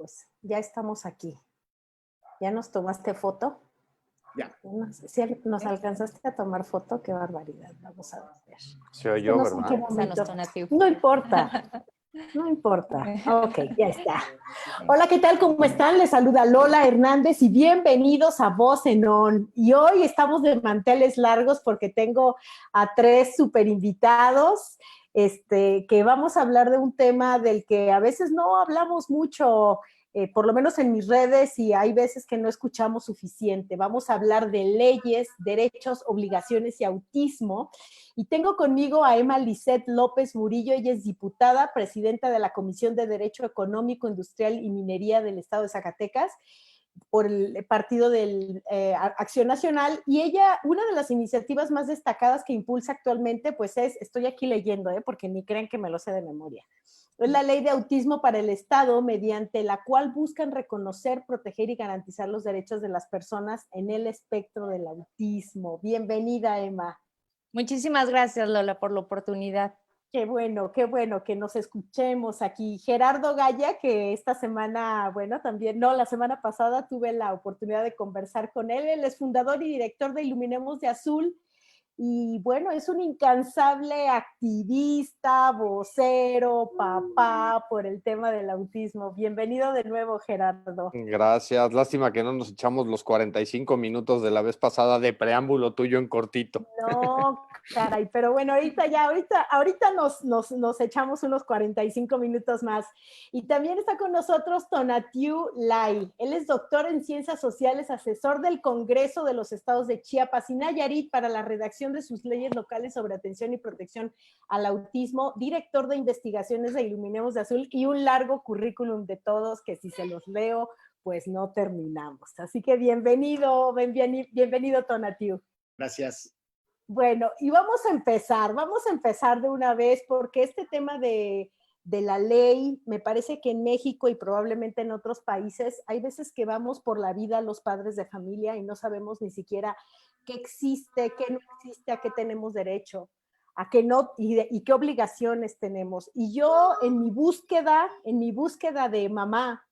pues ya estamos aquí. ¿Ya nos tomaste foto? Ya. Si nos alcanzaste a tomar foto, qué barbaridad. Vamos a ver. Se oyó, no sé ¿verdad? en qué momento. No importa. No importa. Ok, ya está. Hola, ¿qué tal? ¿Cómo están? Les saluda Lola Hernández y bienvenidos a Voz en On. Y hoy estamos de manteles largos porque tengo a tres super invitados que vamos a hablar de un tema del que a veces no hablamos mucho, por lo menos en mis redes, y hay veces que no escuchamos suficiente. Vamos a hablar de leyes, derechos, obligaciones y autismo. Y tengo conmigo a Emma Lisette López Murillo. Ella es diputada, presidenta de la Comisión de Derecho Económico, Industrial y Minería del Estado de Zacatecas, por el partido de Acción Nacional, y ella, una de las iniciativas más destacadas que impulsa actualmente, pues estoy aquí leyendo, porque ni crean que me lo sé de memoria, es la Ley de Autismo para el Estado, mediante la cual buscan reconocer, proteger y garantizar los derechos de las personas en el espectro del autismo. Bienvenida, Emma. Muchísimas gracias, Lola, por la oportunidad. Qué bueno que nos escuchemos aquí. Gerardo Gaya, que esta semana, también, la semana pasada tuve la oportunidad de conversar con él. Él es fundador y director de Iluminemos de Azul. Y es un incansable activista, vocero, papá por el tema del autismo. Bienvenido de nuevo, Gerardo. Gracias. Lástima que no nos echamos los 45 minutos de la vez pasada de preámbulo tuyo en cortito. No, caray, pero bueno, ahorita nos echamos unos 45 minutos más. Y también está con nosotros Tonatiuh Lai. Él es doctor en Ciencias Sociales, asesor del Congreso de los Estados de Chiapas y Nayarit para la redacción de sus leyes locales sobre atención y protección al autismo, director de investigaciones de Iluminemos de Azul y un largo currículum de todos que si se los leo, pues no terminamos. Así que bienvenido Tonatiuh. Gracias. Bueno, y vamos a empezar de una vez porque este tema de la ley, me parece que en México y probablemente en otros países, hay veces que vamos por la vida los padres de familia y no sabemos ni siquiera qué existe, qué no existe, a qué tenemos derecho, a qué no, y qué obligaciones tenemos. Y yo en mi búsqueda de mamá,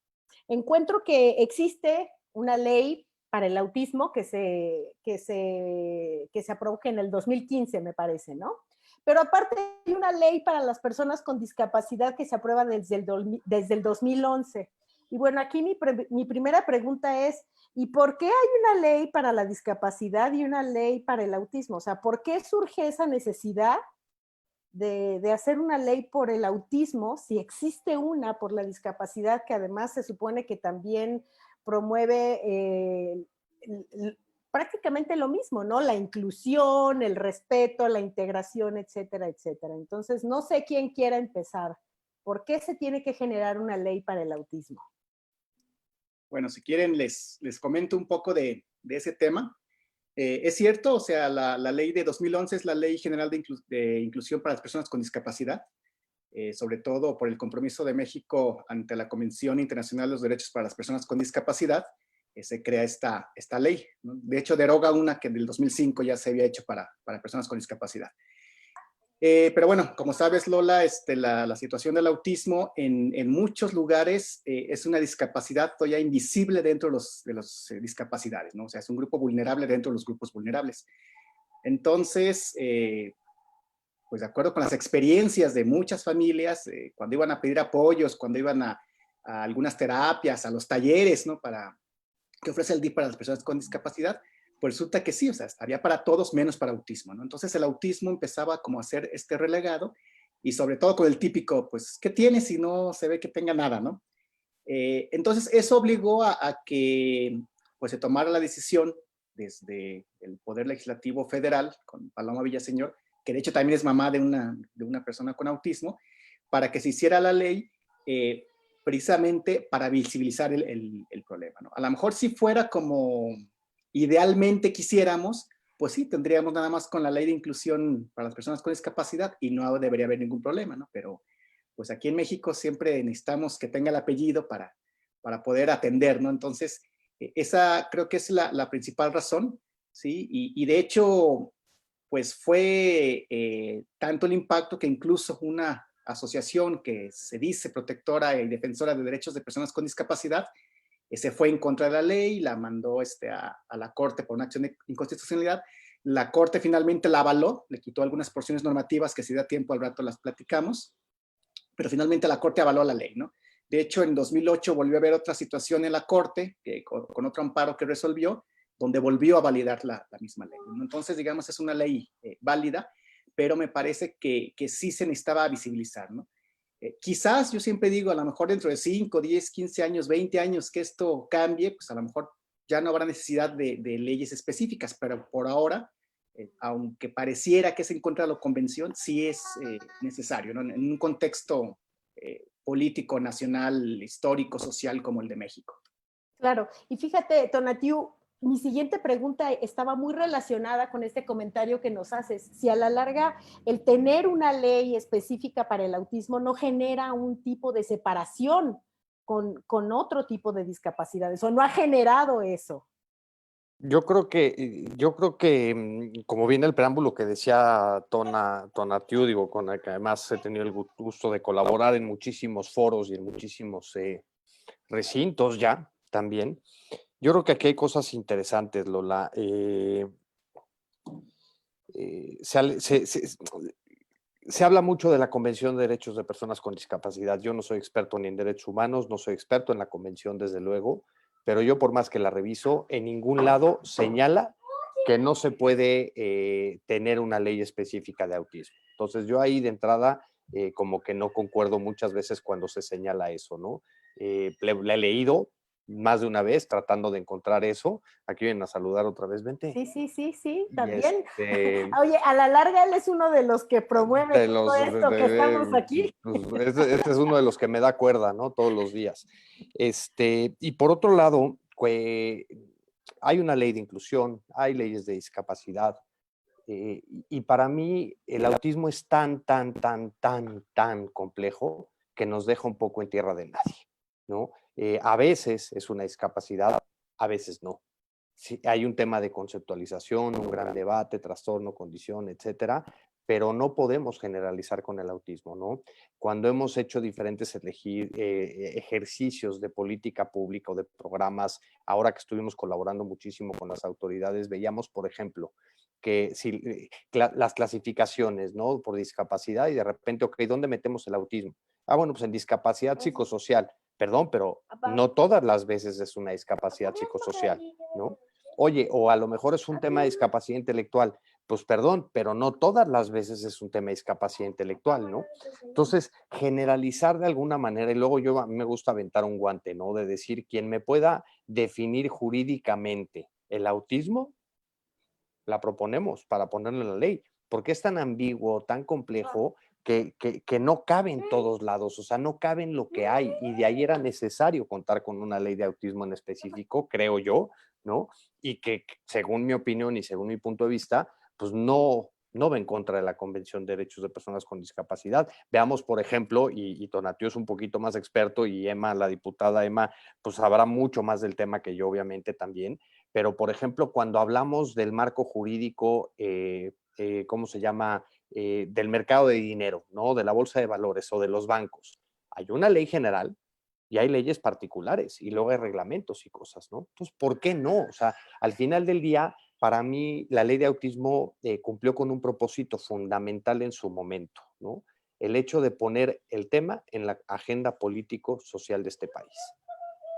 encuentro que existe una ley para el autismo que se aprobó en el 2015, me parece, ¿no? Pero aparte hay una ley para las personas con discapacidad que se aprueba desde el 2011. Y bueno, aquí mi primera pregunta es, ¿y por qué hay una ley para la discapacidad y una ley para el autismo? O sea, ¿por qué surge esa necesidad de hacer una ley por el autismo si existe una por la discapacidad que además se supone que también promueve prácticamente lo mismo, ¿no? La inclusión, el respeto, la integración, etcétera, etcétera. Entonces, no sé quién quiera empezar. ¿Por qué se tiene que generar una ley para el autismo? Bueno, si quieren les comento un poco de ese tema. Es cierto, o sea, la ley de 2011 es la Ley General de Inclusión para las Personas con Discapacidad, sobre todo por el compromiso de México ante la Convención Internacional de los Derechos para las Personas con Discapacidad, se crea esta ley, ¿no? De hecho, deroga una que del 2005 ya se había hecho para personas con discapacidad. Pero bueno, como sabes, Lola, la situación del autismo en muchos lugares es una discapacidad todavía invisible dentro de los discapacidades, ¿no? O sea, es un grupo vulnerable dentro de los grupos vulnerables. Entonces, pues de acuerdo con las experiencias de muchas familias, cuando iban a pedir apoyos, cuando iban a algunas terapias, a los talleres, ¿no? Que ofrece el DIF para las personas con discapacidad, pues resulta que sí, o sea, había para todos menos para autismo, ¿no? Entonces el autismo empezaba como a ser relegado y sobre todo con el típico, pues, ¿qué tiene si no se ve que tenga nada, no? Entonces eso obligó a que pues se tomara la decisión desde el Poder Legislativo Federal, con Paloma Villaseñor, que de hecho también es mamá de una persona con autismo, para que se hiciera la ley precisamente para visibilizar el problema, ¿no? A lo mejor si fuera como idealmente quisiéramos, pues sí, tendríamos nada más con la ley de inclusión para las personas con discapacidad y no debería haber ningún problema, ¿no? Pero pues aquí en México siempre necesitamos que tenga el apellido para poder atender, ¿no? Entonces, esa creo que es la principal razón, ¿sí? Y de hecho, pues fue tanto el impacto que incluso una asociación que se dice protectora y defensora de derechos de personas con discapacidad, se fue en contra de la ley, la mandó a la Corte por una acción de inconstitucionalidad. La Corte finalmente la avaló, le quitó algunas porciones normativas que si da tiempo al rato las platicamos, pero finalmente la Corte avaló la ley, ¿no? De hecho, en 2008 volvió a haber otra situación en la Corte, con otro amparo que resolvió, donde volvió a validar la misma ley, ¿no? Entonces, digamos, es una ley válida, pero me parece que sí se necesitaba visibilizar, ¿no? Quizás, yo siempre digo, a lo mejor dentro de 5, 10, 15 años, 20 años que esto cambie, pues a lo mejor ya no habrá necesidad de leyes específicas, pero por ahora, aunque pareciera que es en contra de la convención, sí es necesario, ¿no? En un contexto político, nacional, histórico, social como el de México. Claro, y fíjate, Tonatiu, mi siguiente pregunta estaba muy relacionada con este comentario que nos haces. Si a la larga el tener una ley específica para el autismo no genera un tipo de separación con otro tipo de discapacidades, o no ha generado eso. Yo creo que, como viene el preámbulo que decía Tonatiu, digo, con el que además he tenido el gusto de colaborar en muchísimos foros y en muchísimos recintos ya también. Yo creo que aquí hay cosas interesantes, Lola. Se habla mucho de la Convención de Derechos de Personas con Discapacidad. Yo no soy experto ni en derechos humanos, no soy experto en la convención, desde luego, pero yo por más que la reviso, en ningún lado señala que no se puede tener una ley específica de autismo. Entonces yo ahí de entrada como que no concuerdo muchas veces cuando se señala eso, ¿no? La he leído más de una vez tratando de encontrar eso. Aquí vienen a saludar otra vez, vente. Sí, también. Oye, a la larga él es uno de los que promueve todo esto que estamos aquí. Pues, este es uno de los que me da cuerda, ¿no? Todos los días. Y por otro lado, hay una ley de inclusión, hay leyes de discapacidad, y para mí el autismo es tan complejo que nos deja un poco en tierra de nadie, ¿no? A veces es una discapacidad, a veces no. Sí, hay un tema de conceptualización, un gran debate, trastorno, condición, etcétera, pero no podemos generalizar con el autismo, ¿no? Cuando hemos hecho diferentes ejercicios de política pública o de programas, ahora que estuvimos colaborando muchísimo con las autoridades, veíamos, por ejemplo, que si las clasificaciones, ¿no? Por discapacidad y de repente, ok, ¿dónde metemos el autismo? Ah, bueno, pues en discapacidad psicosocial. Perdón, pero no todas las veces es una discapacidad psicosocial, ¿no? Oye, o a lo mejor es un tema de discapacidad intelectual. Pues perdón, pero no todas las veces es un tema de discapacidad intelectual, ¿no? Entonces, generalizar de alguna manera, y luego a mí me gusta aventar un guante, ¿no? De decir, quien me pueda definir jurídicamente el autismo, la proponemos para ponerlo en la ley, porque es tan ambiguo, tan complejo, que no cabe en todos lados, o sea, no cabe en lo que hay, y de ahí era necesario contar con una ley de autismo en específico, creo yo, ¿no? Y que según mi opinión y según mi punto de vista, pues no va en contra de la Convención de Derechos de Personas con Discapacidad. Veamos, por ejemplo, y Tonatiu es un poquito más experto, y Emma, la diputada Emma, pues sabrá mucho más del tema que yo, obviamente, también, pero, por ejemplo, cuando hablamos del marco jurídico, ¿cómo se llama? Del mercado de dinero, ¿no? De la bolsa de valores o de los bancos. Hay una ley general y hay leyes particulares y luego hay reglamentos y cosas, ¿no? Entonces, ¿por qué no? O sea, al final del día, para mí, la ley de autismo cumplió con un propósito fundamental en su momento, ¿no? El hecho de poner el tema en la agenda político-social de este país.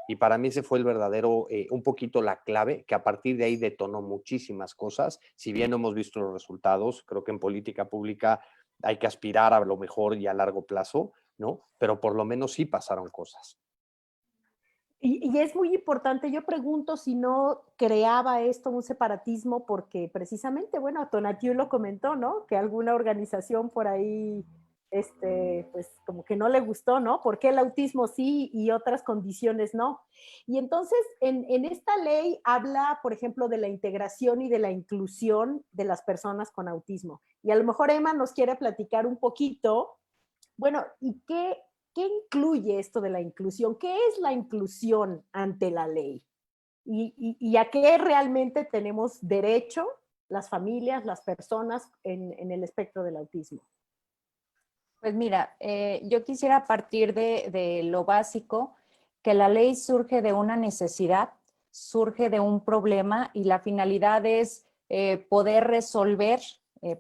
Y para mí ese fue el verdadero, un poquito la clave, que a partir de ahí detonó muchísimas cosas. Si bien no hemos visto los resultados, creo que en política pública hay que aspirar a lo mejor y a largo plazo, ¿no? Pero por lo menos sí pasaron cosas. Y es muy importante, yo pregunto si no creaba esto un separatismo, porque precisamente, bueno, Tonatiu lo comentó, ¿no? Que alguna organización por ahí, pues como que no le gustó, ¿no? ¿Por qué el autismo sí y otras condiciones no? Y entonces, en esta ley habla, por ejemplo, de la integración y de la inclusión de las personas con autismo. Y a lo mejor Emma nos quiere platicar un poquito, bueno, ¿y qué incluye esto de la inclusión? ¿Qué es la inclusión ante la ley? ¿Y a qué realmente tenemos derecho las familias, las personas en el espectro del autismo? Pues mira, yo quisiera partir de lo básico, que la ley surge de una necesidad, surge de un problema y la finalidad es poder resolver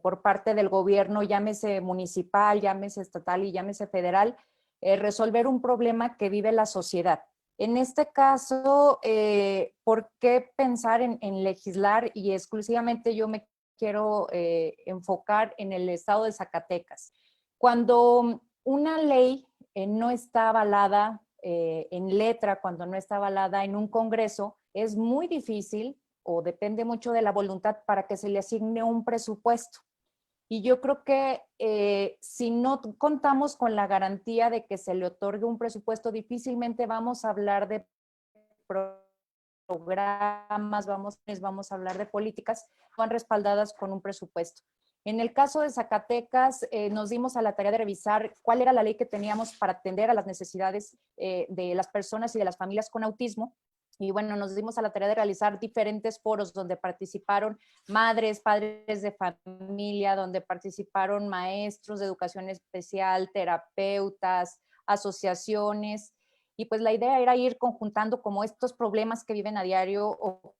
por parte del gobierno, llámese municipal, llámese estatal y llámese federal, resolver un problema que vive la sociedad. En este caso, ¿por qué pensar en legislar? Y exclusivamente yo me quiero enfocar en el estado de Zacatecas. Cuando una ley no está avalada en letra, cuando no está avalada en un congreso, es muy difícil o depende mucho de la voluntad para que se le asigne un presupuesto. Y yo creo que si no contamos con la garantía de que se le otorgue un presupuesto, difícilmente vamos a hablar de programas, vamos a hablar de políticas van respaldadas con un presupuesto. En el caso de Zacatecas, nos dimos a la tarea de revisar cuál era la ley que teníamos para atender a las necesidades de las personas y de las familias con autismo. Y bueno, nos dimos a la tarea de realizar diferentes foros donde participaron madres, padres de familia, donde participaron maestros de educación especial, terapeutas, asociaciones. Y pues la idea era ir conjuntando como estos problemas que viven a diario o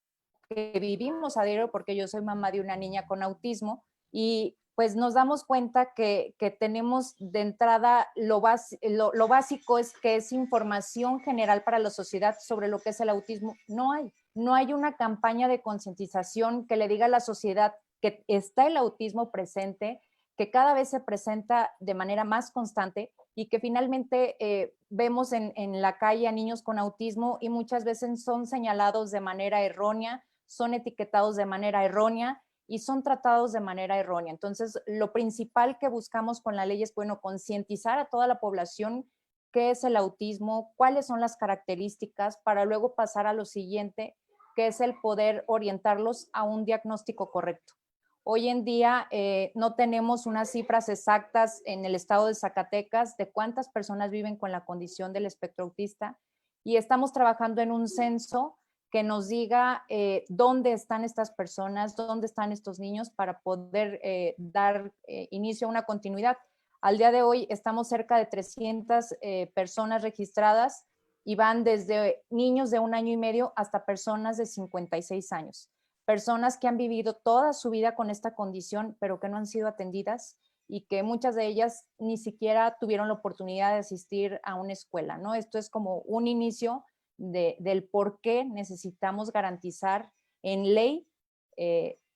que vivimos a diario, porque yo soy mamá de una niña con autismo, y pues nos damos cuenta que tenemos de entrada lo básico es que es información general para la sociedad sobre lo que es el autismo. No hay una campaña de concientización que le diga a la sociedad que está el autismo presente, que cada vez se presenta de manera más constante y que finalmente vemos en la calle a niños con autismo y muchas veces son señalados de manera errónea, son etiquetados de manera errónea y son tratados de manera errónea. Entonces, lo principal que buscamos con la ley es, bueno, concientizar a toda la población qué es el autismo, cuáles son las características, para luego pasar a lo siguiente, que es el poder orientarlos a un diagnóstico correcto. Hoy en día no tenemos unas cifras exactas en el estado de Zacatecas de cuántas personas viven con la condición del espectro autista y estamos trabajando en un censo que nos diga dónde están estas personas, dónde están estos niños para poder dar inicio a una continuidad. Al día de hoy estamos cerca de 300 personas registradas y van desde niños de 1 año y medio hasta personas de 56 años. Personas que han vivido toda su vida con esta condición, pero que no han sido atendidas y que muchas de ellas ni siquiera tuvieron la oportunidad de asistir a una escuela, ¿no? Esto es como un inicio del por qué necesitamos garantizar en ley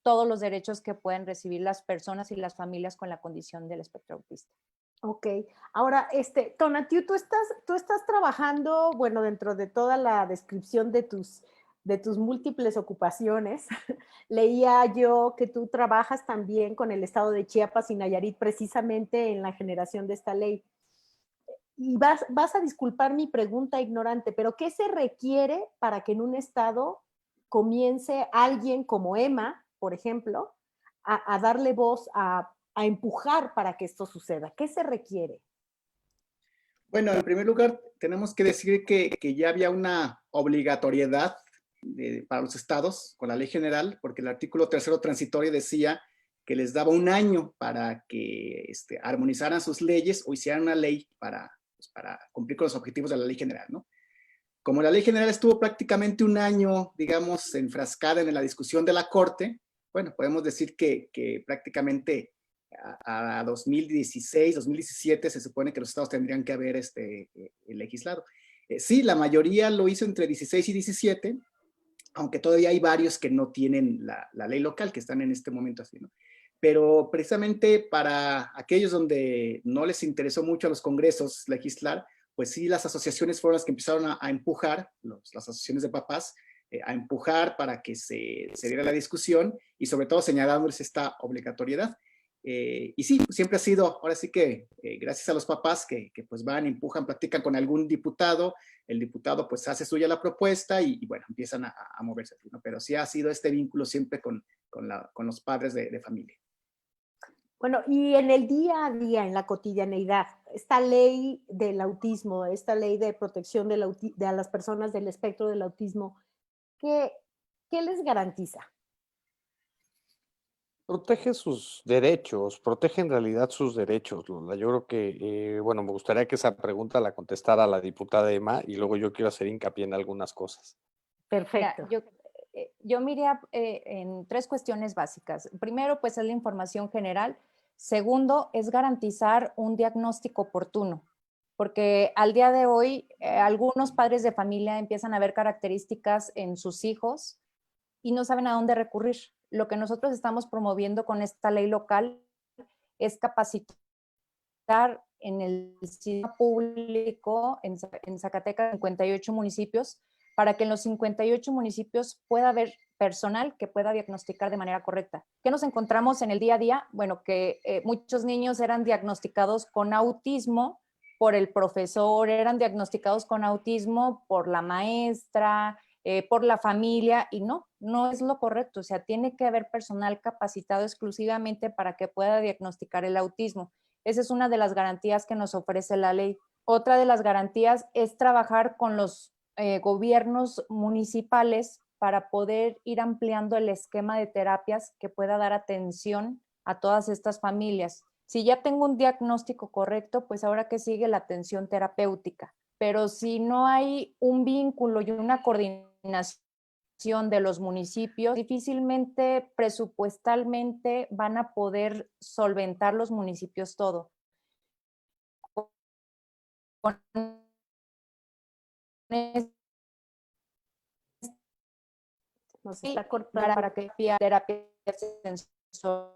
todos los derechos que pueden recibir las personas y las familias con la condición del espectro autista. Ok, ahora, Tonatiuh, tú estás trabajando, bueno, dentro de toda la descripción de tus múltiples ocupaciones, leía yo que tú trabajas también con el estado de Chiapas y Nayarit precisamente en la generación de esta ley. Y vas a disculpar mi pregunta ignorante, pero ¿qué se requiere para que en un estado comience alguien como Emma, por ejemplo, a darle voz, a empujar para que esto suceda? ¿Qué se requiere? Bueno, en primer lugar, tenemos que decir que ya había una obligatoriedad para los estados con la ley general, porque el artículo 3º transitorio decía que les daba 1 año para que armonizaran sus leyes o hicieran una ley para cumplir con los objetivos de la ley general, ¿no? Como la ley general estuvo prácticamente 1 año, digamos, enfrascada en la discusión de la Corte, bueno, podemos decir que prácticamente a 2016, 2017 se supone que los estados tendrían que haber legislado. Sí, la mayoría lo hizo entre 16 y 17, aunque todavía hay varios que no tienen la ley local, que están en este momento así, ¿no? Pero precisamente para aquellos donde no les interesó mucho a los congresos legislar, pues sí, las asociaciones fueron las que empezaron a empujar, las asociaciones de papás, a empujar para que se diera la discusión y sobre todo señalándoles esta obligatoriedad. Y sí, siempre ha sido, ahora sí que gracias a los papás que pues van, empujan, platican con algún diputado, el diputado pues hace suya la propuesta y bueno, empiezan a moverse, ¿no? Pero sí ha sido este vínculo siempre con los padres de familia. Bueno, y en el día a día, en la cotidianeidad, esta ley del autismo, esta ley de protección de las personas del espectro del autismo, ¿qué les garantiza? Protege sus derechos, protege en realidad sus derechos, Lola. Yo creo que, bueno, me gustaría que esa pregunta la contestara la diputada Emma y luego yo quiero hacer hincapié en algunas cosas. Mira, Perfecto. yo miraría en tres cuestiones básicas. Primero, pues es la información general. Segundo, es garantizar un diagnóstico oportuno, porque al día de hoy algunos padres de familia empiezan a ver características en sus hijos y no saben a dónde recurrir. Lo que nosotros estamos promoviendo con esta ley local es capacitar en el sistema público en Zacatecas, 58 municipios, para que en los 58 municipios pueda haber personal que pueda diagnosticar de manera correcta. ¿Qué nos encontramos en el día a día? Bueno, que muchos niños eran diagnosticados con autismo por el profesor, eran diagnosticados con autismo por la maestra, por la familia, y no es lo correcto. O sea, tiene que haber personal capacitado exclusivamente para que pueda diagnosticar el autismo. Esa es una de las garantías que nos ofrece la ley. Otra de las garantías es trabajar con los gobiernos municipales para poder ir ampliando el esquema de terapias que pueda dar atención a todas estas familias. Si ya tengo un diagnóstico correcto, pues ahora que sigue la atención terapéutica. Pero si no hay un vínculo y una coordinación de los municipios, difícilmente presupuestalmente van a poder solventar los municipios todo. Con Nos está cortando. para que terapia sensorial.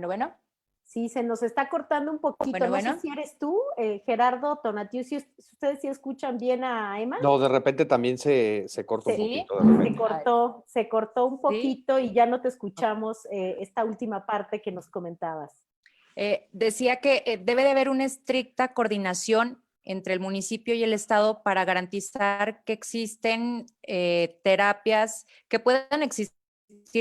Bueno. Sí, se nos está cortando un poquito. No sé si eres tú, Gerardo Tonatiuh, si ustedes sí escuchan bien a Emma. No, de repente también se corta un ¿Sí? poquito. De repente. Se cortó un poquito, ¿Sí? y ya no te escuchamos esta última parte que nos comentabas. Decía que debe de haber una estricta coordinación entre el municipio y el Estado para garantizar que existen terapias, que puedan existir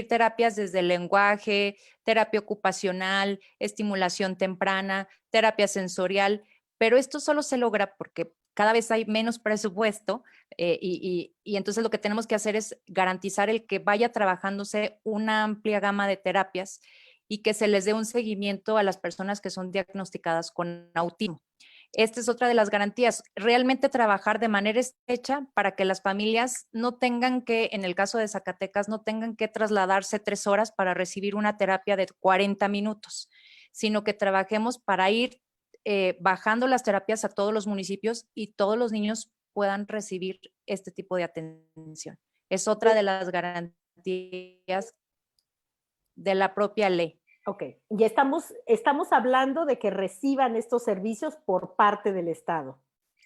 terapias desde el lenguaje, terapia ocupacional, estimulación temprana, terapia sensorial, pero esto solo se logra porque cada vez hay menos presupuesto y entonces lo que tenemos que hacer es garantizar el que vaya trabajándose una amplia gama de terapias y que se les dé un seguimiento a las personas que son diagnosticadas con autismo. Esta es otra de las garantías, realmente trabajar de manera estrecha para que las familias no tengan que, en el caso de Zacatecas, no tengan que trasladarse 3 horas para recibir una terapia de 40 minutos, sino que trabajemos para ir bajando las terapias a todos los municipios y todos los niños puedan recibir este tipo de atención. Es otra de las garantías de la propia ley. Ok, y estamos hablando de que reciban estos servicios por parte del Estado.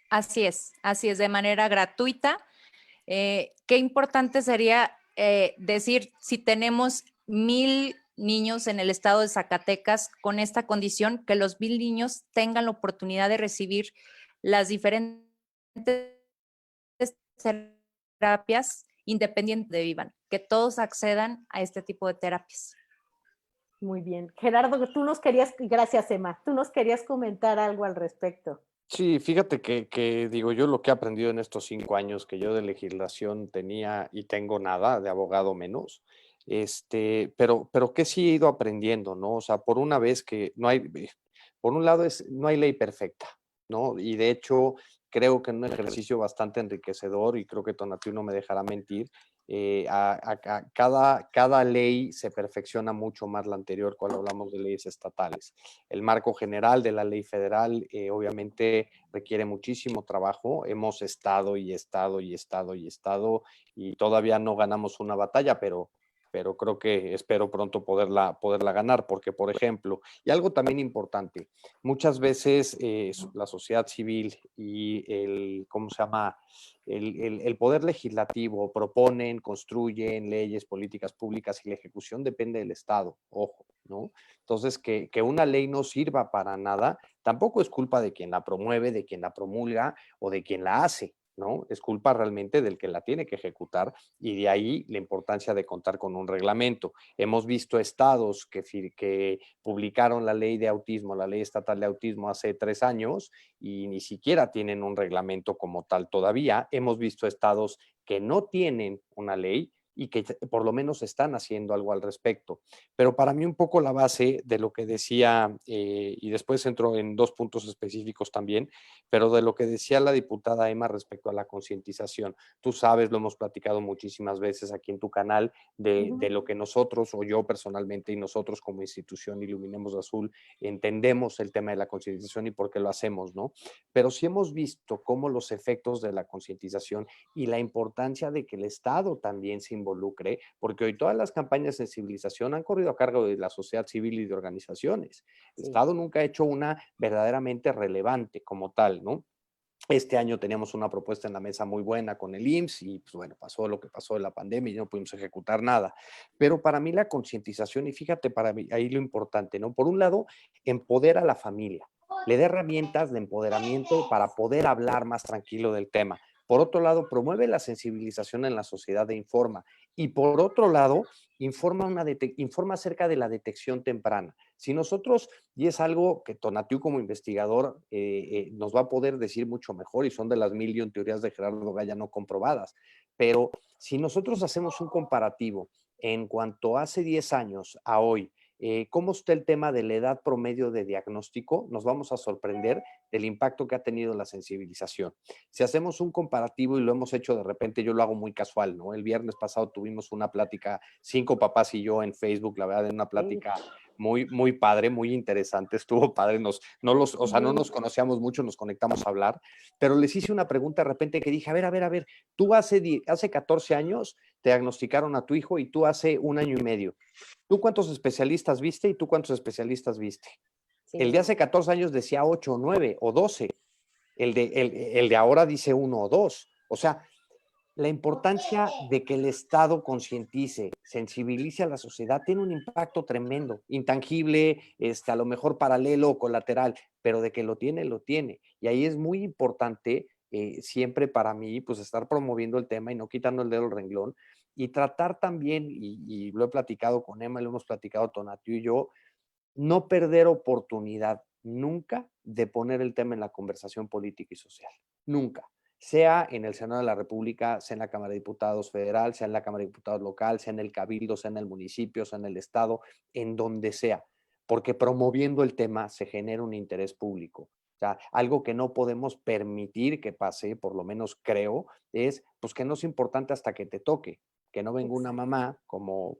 Así es, de manera gratuita. Qué importante sería decir, si tenemos 1,000 niños en el estado de Zacatecas con esta condición, que los 1,000 niños tengan la oportunidad de recibir las diferentes terapias independientemente de vivan, que todos accedan a este tipo de terapias. Muy bien. Gerardo, gracias Emma, tú nos querías comentar algo al respecto. Sí, fíjate que digo yo lo que he aprendido en estos 5 años que yo de legislación tenía y tengo nada, de abogado menos, pero que sí he ido aprendiendo, ¿no? O sea, por una vez que no hay, por un lado no hay ley perfecta, ¿no? Y de hecho creo que en un ejercicio bastante enriquecedor, y creo que Tonatiuh no me dejará mentir, cada ley se perfecciona mucho más la anterior cuando hablamos de leyes estatales. El marco general de la ley federal obviamente requiere muchísimo trabajo. Hemos estado y todavía no ganamos una batalla, pero creo que espero pronto poderla ganar, porque, por ejemplo, y algo también importante, muchas veces la sociedad civil y ¿cómo se llama? El poder legislativo proponen, construyen leyes, políticas públicas, y la ejecución depende del Estado, ojo, ¿no? Entonces, que una ley no sirva para nada, tampoco es culpa de quien la promueve, de quien la promulga o de quien la hace, ¿no? Es culpa realmente del que la tiene que ejecutar, y de ahí la importancia de contar con un reglamento. Hemos visto estados que publicaron la ley de autismo, la ley estatal de autismo hace 3 años y ni siquiera tienen un reglamento como tal todavía. Hemos visto estados que no tienen una ley y que por lo menos están haciendo algo al respecto. Pero para mí un poco la base de lo que decía, y después entro en 2 puntos específicos también, pero de lo que decía la diputada Emma respecto a la concientización. Tú sabes, lo hemos platicado muchísimas veces aquí en tu canal, de lo que nosotros, o yo personalmente, y nosotros como institución Iluminemos Azul, entendemos el tema de la concientización y por qué lo hacemos, ¿no? Pero sí hemos visto cómo los efectos de la concientización y la importancia de que el Estado también se involucre, porque hoy todas las campañas de sensibilización han corrido a cargo de la sociedad civil y de organizaciones. El Estado nunca ha hecho una verdaderamente relevante como tal, ¿no? Este año teníamos una propuesta en la mesa muy buena con el IMSS y pues bueno, pasó lo que pasó de la pandemia y no pudimos ejecutar nada. Pero para mí la concientización, y fíjate para mí ahí lo importante, ¿no? Por un lado, empodera a la familia, le da herramientas de empoderamiento para poder hablar más tranquilo del tema. Por otro lado, promueve la sensibilización en la sociedad e informa. Y por otro lado, informa acerca de la detección temprana. Si nosotros, y es algo que Tonatiuh como investigador nos va a poder decir mucho mejor, y son de las 1.000.000 teorías de Gerardo Gaya no comprobadas, pero si nosotros hacemos un comparativo en cuanto hace 10 años a hoy, cómo está el tema de la edad promedio de diagnóstico, nos vamos a sorprender del impacto que ha tenido la sensibilización. Si hacemos un comparativo, y lo hemos hecho de repente, yo lo hago muy casual, ¿no? El viernes pasado tuvimos una plática, 5 papás y yo en Facebook, la verdad, en una plática muy, muy padre, muy interesante, estuvo padre, o sea, no nos conocíamos mucho, nos conectamos a hablar, pero les hice una pregunta de repente que dije, a ver, tú hace 14 años te diagnosticaron a tu hijo y tú hace 1 año y medio. ¿Tú cuántos especialistas viste y tú cuántos especialistas viste? Sí. El de hace 14 años decía 8 o 9 o 12. El de ahora dice 1 o 2. O sea, la importancia de que el Estado concientice, sensibilice a la sociedad, tiene un impacto tremendo, intangible, a lo mejor paralelo o colateral, pero de que lo tiene, lo tiene. Y ahí es muy importante siempre para mí, pues estar promoviendo el tema y no quitando el dedo del renglón, y tratar también, y lo he platicado con Emma, lo hemos platicado Tonatiuh y yo, no perder oportunidad nunca de poner el tema en la conversación política y social. Nunca. Sea en el Senado de la República, sea en la Cámara de Diputados federal, sea en la Cámara de Diputados local, sea en el Cabildo, sea en el municipio, sea en el Estado, en donde sea. Porque promoviendo el tema se genera un interés público. O sea, algo que no podemos permitir que pase, por lo menos creo, es pues que no es importante hasta que te toque. Que no venga una mamá como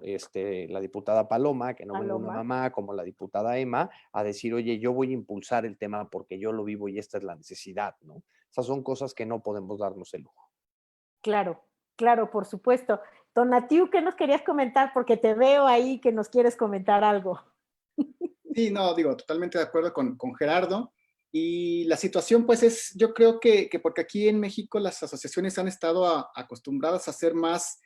la diputada Paloma, que no venga una mamá como la diputada Emma a decir, oye, yo voy a impulsar el tema porque yo lo vivo y esta es la necesidad, ¿no? Esas son cosas que no podemos darnos el lujo. Claro, claro, por supuesto. Tonatiuh, ¿qué nos querías comentar? Porque te veo ahí que nos quieres comentar algo. Sí, no, digo, totalmente de acuerdo con Gerardo. Y la situación, pues, es, yo creo que porque aquí en México las asociaciones han estado acostumbradas a ser más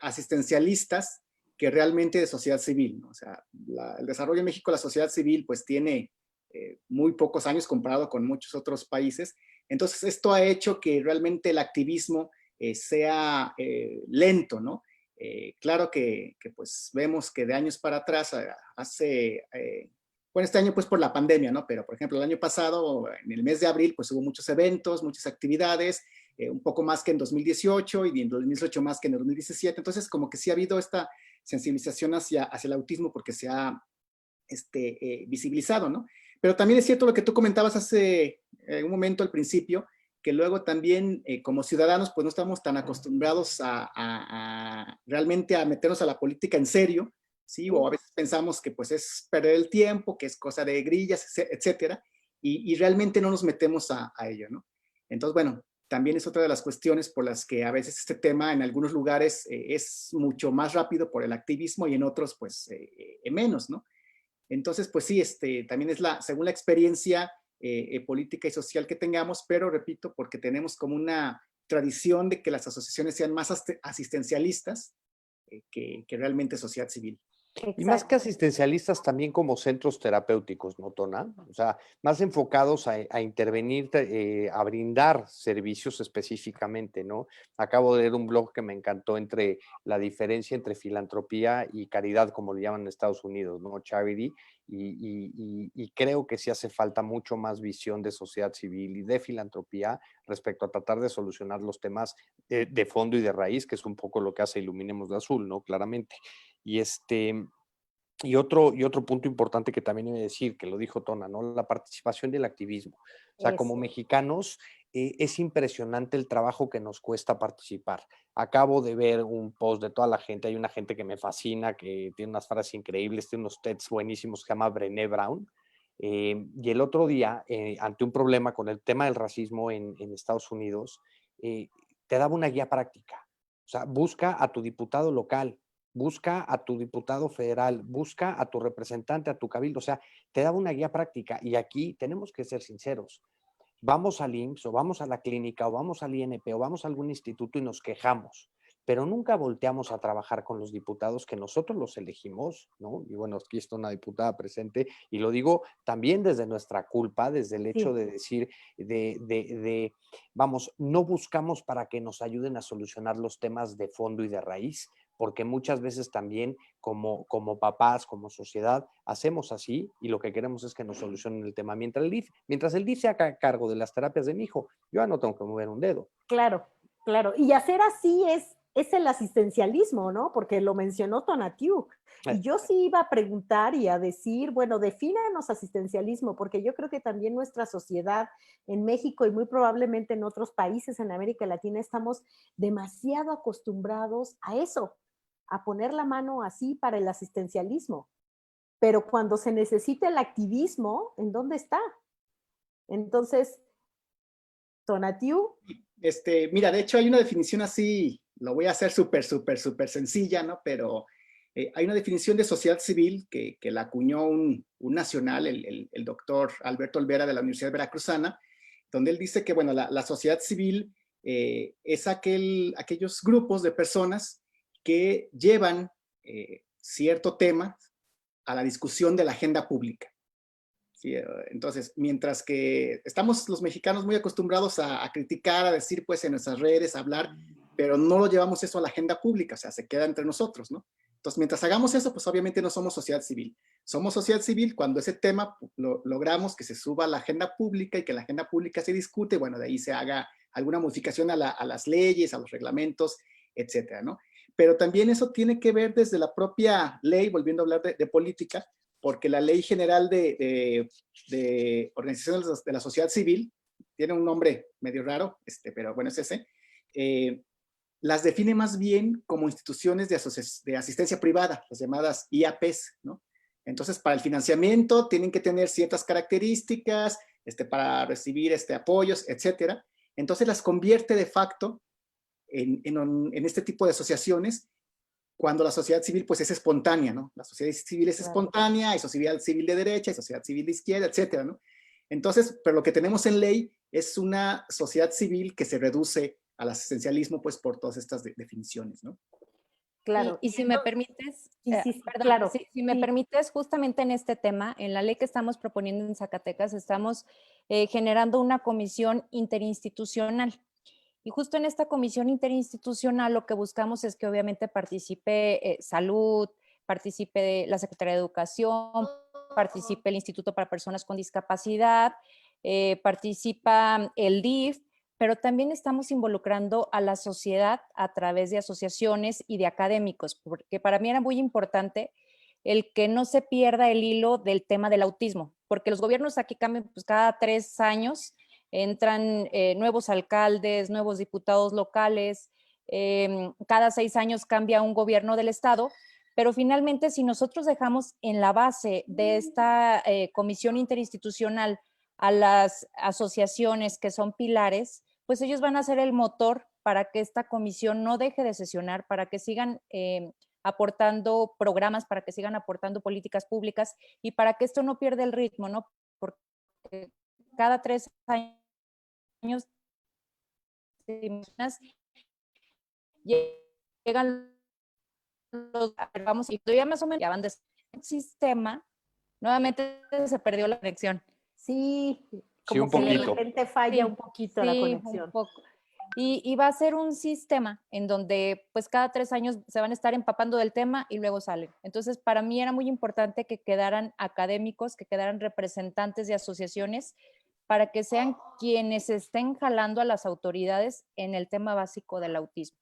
asistencialistas que realmente de sociedad civil, ¿no? O sea, el desarrollo en México, la sociedad civil, pues, tiene muy pocos años comparado con muchos otros países. Entonces, esto ha hecho que realmente el activismo sea lento, ¿no? Claro que, pues, vemos que de años para atrás, bueno, este año pues por la pandemia, ¿no? Pero por ejemplo el año pasado, en el mes de abril, pues hubo muchos eventos, muchas actividades, un poco más que en 2018 y en 2018 más que en 2017. Entonces como que sí ha habido esta sensibilización hacia el autismo porque se ha visibilizado, ¿no? Pero también es cierto lo que tú comentabas hace un momento al principio, que luego también como ciudadanos pues no estamos tan acostumbrados a realmente a meternos a la política en serio, ¿sí? O a veces pensamos que pues es perder el tiempo, que es cosa de grillas, etcétera, y realmente no nos metemos a ello, ¿no? Entonces, bueno, también es otra de las cuestiones por las que a veces este tema en algunos lugares es mucho más rápido por el activismo y en otros pues menos, ¿no? Entonces, pues sí, también es según la experiencia política y social que tengamos, pero repito, porque tenemos como una tradición de que las asociaciones sean más asistencialistas que realmente sociedad civil. Y más que asistencialistas, también como centros terapéuticos, ¿no, Tona? O sea, más enfocados a intervenir, a brindar servicios específicamente, ¿no? Acabo de leer un blog que me encantó entre la diferencia entre filantropía y caridad, como le llaman en Estados Unidos, ¿no? Charity, y creo que sí hace falta mucho más visión de sociedad civil y de filantropía respecto a tratar de solucionar los temas de fondo y de raíz, que es un poco lo que hace Iluminemos de Azul, ¿no? Claramente. Y y otro punto importante que también iba a decir, que lo dijo Tona, ¿no? La participación del activismo. O sea, como Eso. mexicanos, es impresionante el trabajo que nos cuesta participar. Acabo de ver un post de toda la gente, hay una gente que me fascina, que tiene unas frases increíbles, tiene unos TEDs buenísimos, se llama Brené Brown. Y el otro día, ante un problema con el tema del racismo en Estados Unidos, te daba una guía práctica. O sea, busca a tu diputado local, busca a tu diputado federal, busca a tu representante, a tu cabildo, o sea, te daba una guía práctica y aquí tenemos que ser sinceros. Vamos al IMSS o vamos a la clínica o vamos al INP o vamos a algún instituto y nos quejamos, pero nunca volteamos a trabajar con los diputados que nosotros los elegimos, ¿no? Y bueno, aquí está una diputada presente y lo digo también desde nuestra culpa, desde el hecho Sí. de decir, vamos, no buscamos para que nos ayuden a solucionar los temas de fondo y de raíz, porque muchas veces también como papás, como sociedad, hacemos así y lo que queremos es que nos solucionen el tema. Mientras el DIF se haga cargo de las terapias de mi hijo, yo ya no tengo que mover un dedo. Claro, claro. Y hacer así es el asistencialismo, ¿no? Porque lo mencionó Tonatiuh. Y yo sí iba a preguntar y a decir, bueno, defínanos asistencialismo, porque yo creo que también nuestra sociedad en México y muy probablemente en otros países en América Latina estamos demasiado acostumbrados a eso, a poner la mano así para el asistencialismo. Pero cuando se necesita el activismo, ¿en dónde está? Entonces, Tonatiuh, Mira, de hecho hay una definición así, lo voy a hacer súper sencilla, ¿no? Pero hay una definición de sociedad civil que la acuñó un nacional, el doctor Alberto Olvera de la Universidad Veracruzana, donde él dice que, bueno, la sociedad civil es aquellos grupos de personas que llevan cierto tema a la discusión de la agenda pública. Sí, entonces, mientras que estamos los mexicanos muy acostumbrados a criticar, a decir pues en nuestras redes, a hablar, pero no lo llevamos eso a la agenda pública, o sea, se queda entre nosotros, ¿no? Entonces, mientras hagamos eso, pues obviamente no somos sociedad civil. Somos sociedad civil cuando ese tema logramos que se suba a la agenda pública y que la agenda pública se discute, bueno, de ahí se haga alguna modificación a las leyes, a los reglamentos, etcétera, ¿no? Pero también eso tiene que ver desde la propia ley, volviendo a hablar de política, porque la Ley General de Organizaciones de la Sociedad Civil, tiene un nombre medio raro, pero bueno, es ese, las define más bien como instituciones de asistencia privada, las llamadas IAPs, ¿no? Entonces, para el financiamiento tienen que tener ciertas características, para recibir apoyos, etcétera. Entonces, las convierte de facto en este tipo de asociaciones cuando la sociedad civil pues es espontánea, ¿no? La sociedad civil es espontánea, hay sociedad civil de derecha, hay sociedad civil de izquierda, etcétera, ¿no? Entonces, pero lo que tenemos en ley es una sociedad civil que se reduce al asistencialismo pues por todas estas definiciones, ¿no? claro. Y si me permites, Sí, perdón, claro. si me permites, justamente en este tema, en la ley que estamos proponiendo en Zacatecas, estamos generando una comisión interinstitucional. Y justo en esta comisión interinstitucional lo que buscamos es que obviamente participe salud, participe la Secretaría de Educación, participe el Instituto para Personas con Discapacidad, participa el DIF, pero también estamos involucrando a la sociedad a través de asociaciones y de académicos, porque para mí era muy importante el que no se pierda el hilo del tema del autismo, porque los gobiernos aquí cambian pues, cada 3 años, entran nuevos alcaldes, nuevos diputados locales, cada 6 años cambia un gobierno del estado, pero finalmente si nosotros dejamos en la base de esta comisión interinstitucional a las asociaciones que son pilares, pues ellos van a ser el motor para que esta comisión no deje de sesionar, para que sigan aportando programas, para que sigan aportando políticas públicas y para que esto no pierda el ritmo, ¿no? Porque cada 3 años llegan los, vamos, y todavía más o menos ya van de sistema, nuevamente se perdió la conexión. Sí, Sí, como un que de poquito. repente falla un poquito la conexión. Un poco. Y va a ser un sistema en donde pues cada 3 años se van a estar empapando del tema y luego salen. Entonces, para mí era muy importante que quedaran académicos, que quedaran representantes de asociaciones para que sean quienes estén jalando a las autoridades en el tema básico del autismo.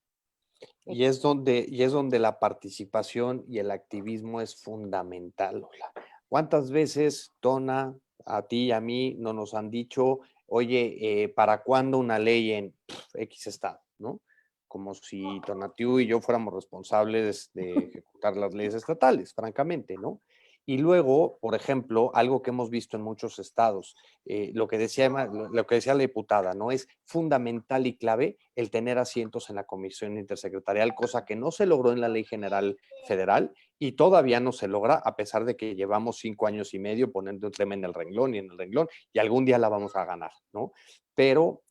Y es donde la participación y el activismo es fundamental, Lola. ¿Cuántas veces, Tona, a ti y a mí no nos han dicho, oye, ¿para cuándo una ley en X estado, ¿no? Como si Tonatiu y yo fuéramos responsables de ejecutar las leyes estatales, francamente, ¿no? Y luego, por ejemplo, algo que hemos visto en muchos estados, lo que decía la diputada, ¿no? Es fundamental y clave el tener asientos en la comisión intersecretarial, cosa que no se logró en la ley general federal y todavía no se logra, a pesar de que llevamos 5 años y medio poniendo un tema en el renglón y en el renglón, y algún día la vamos a ganar, ¿no? Pero,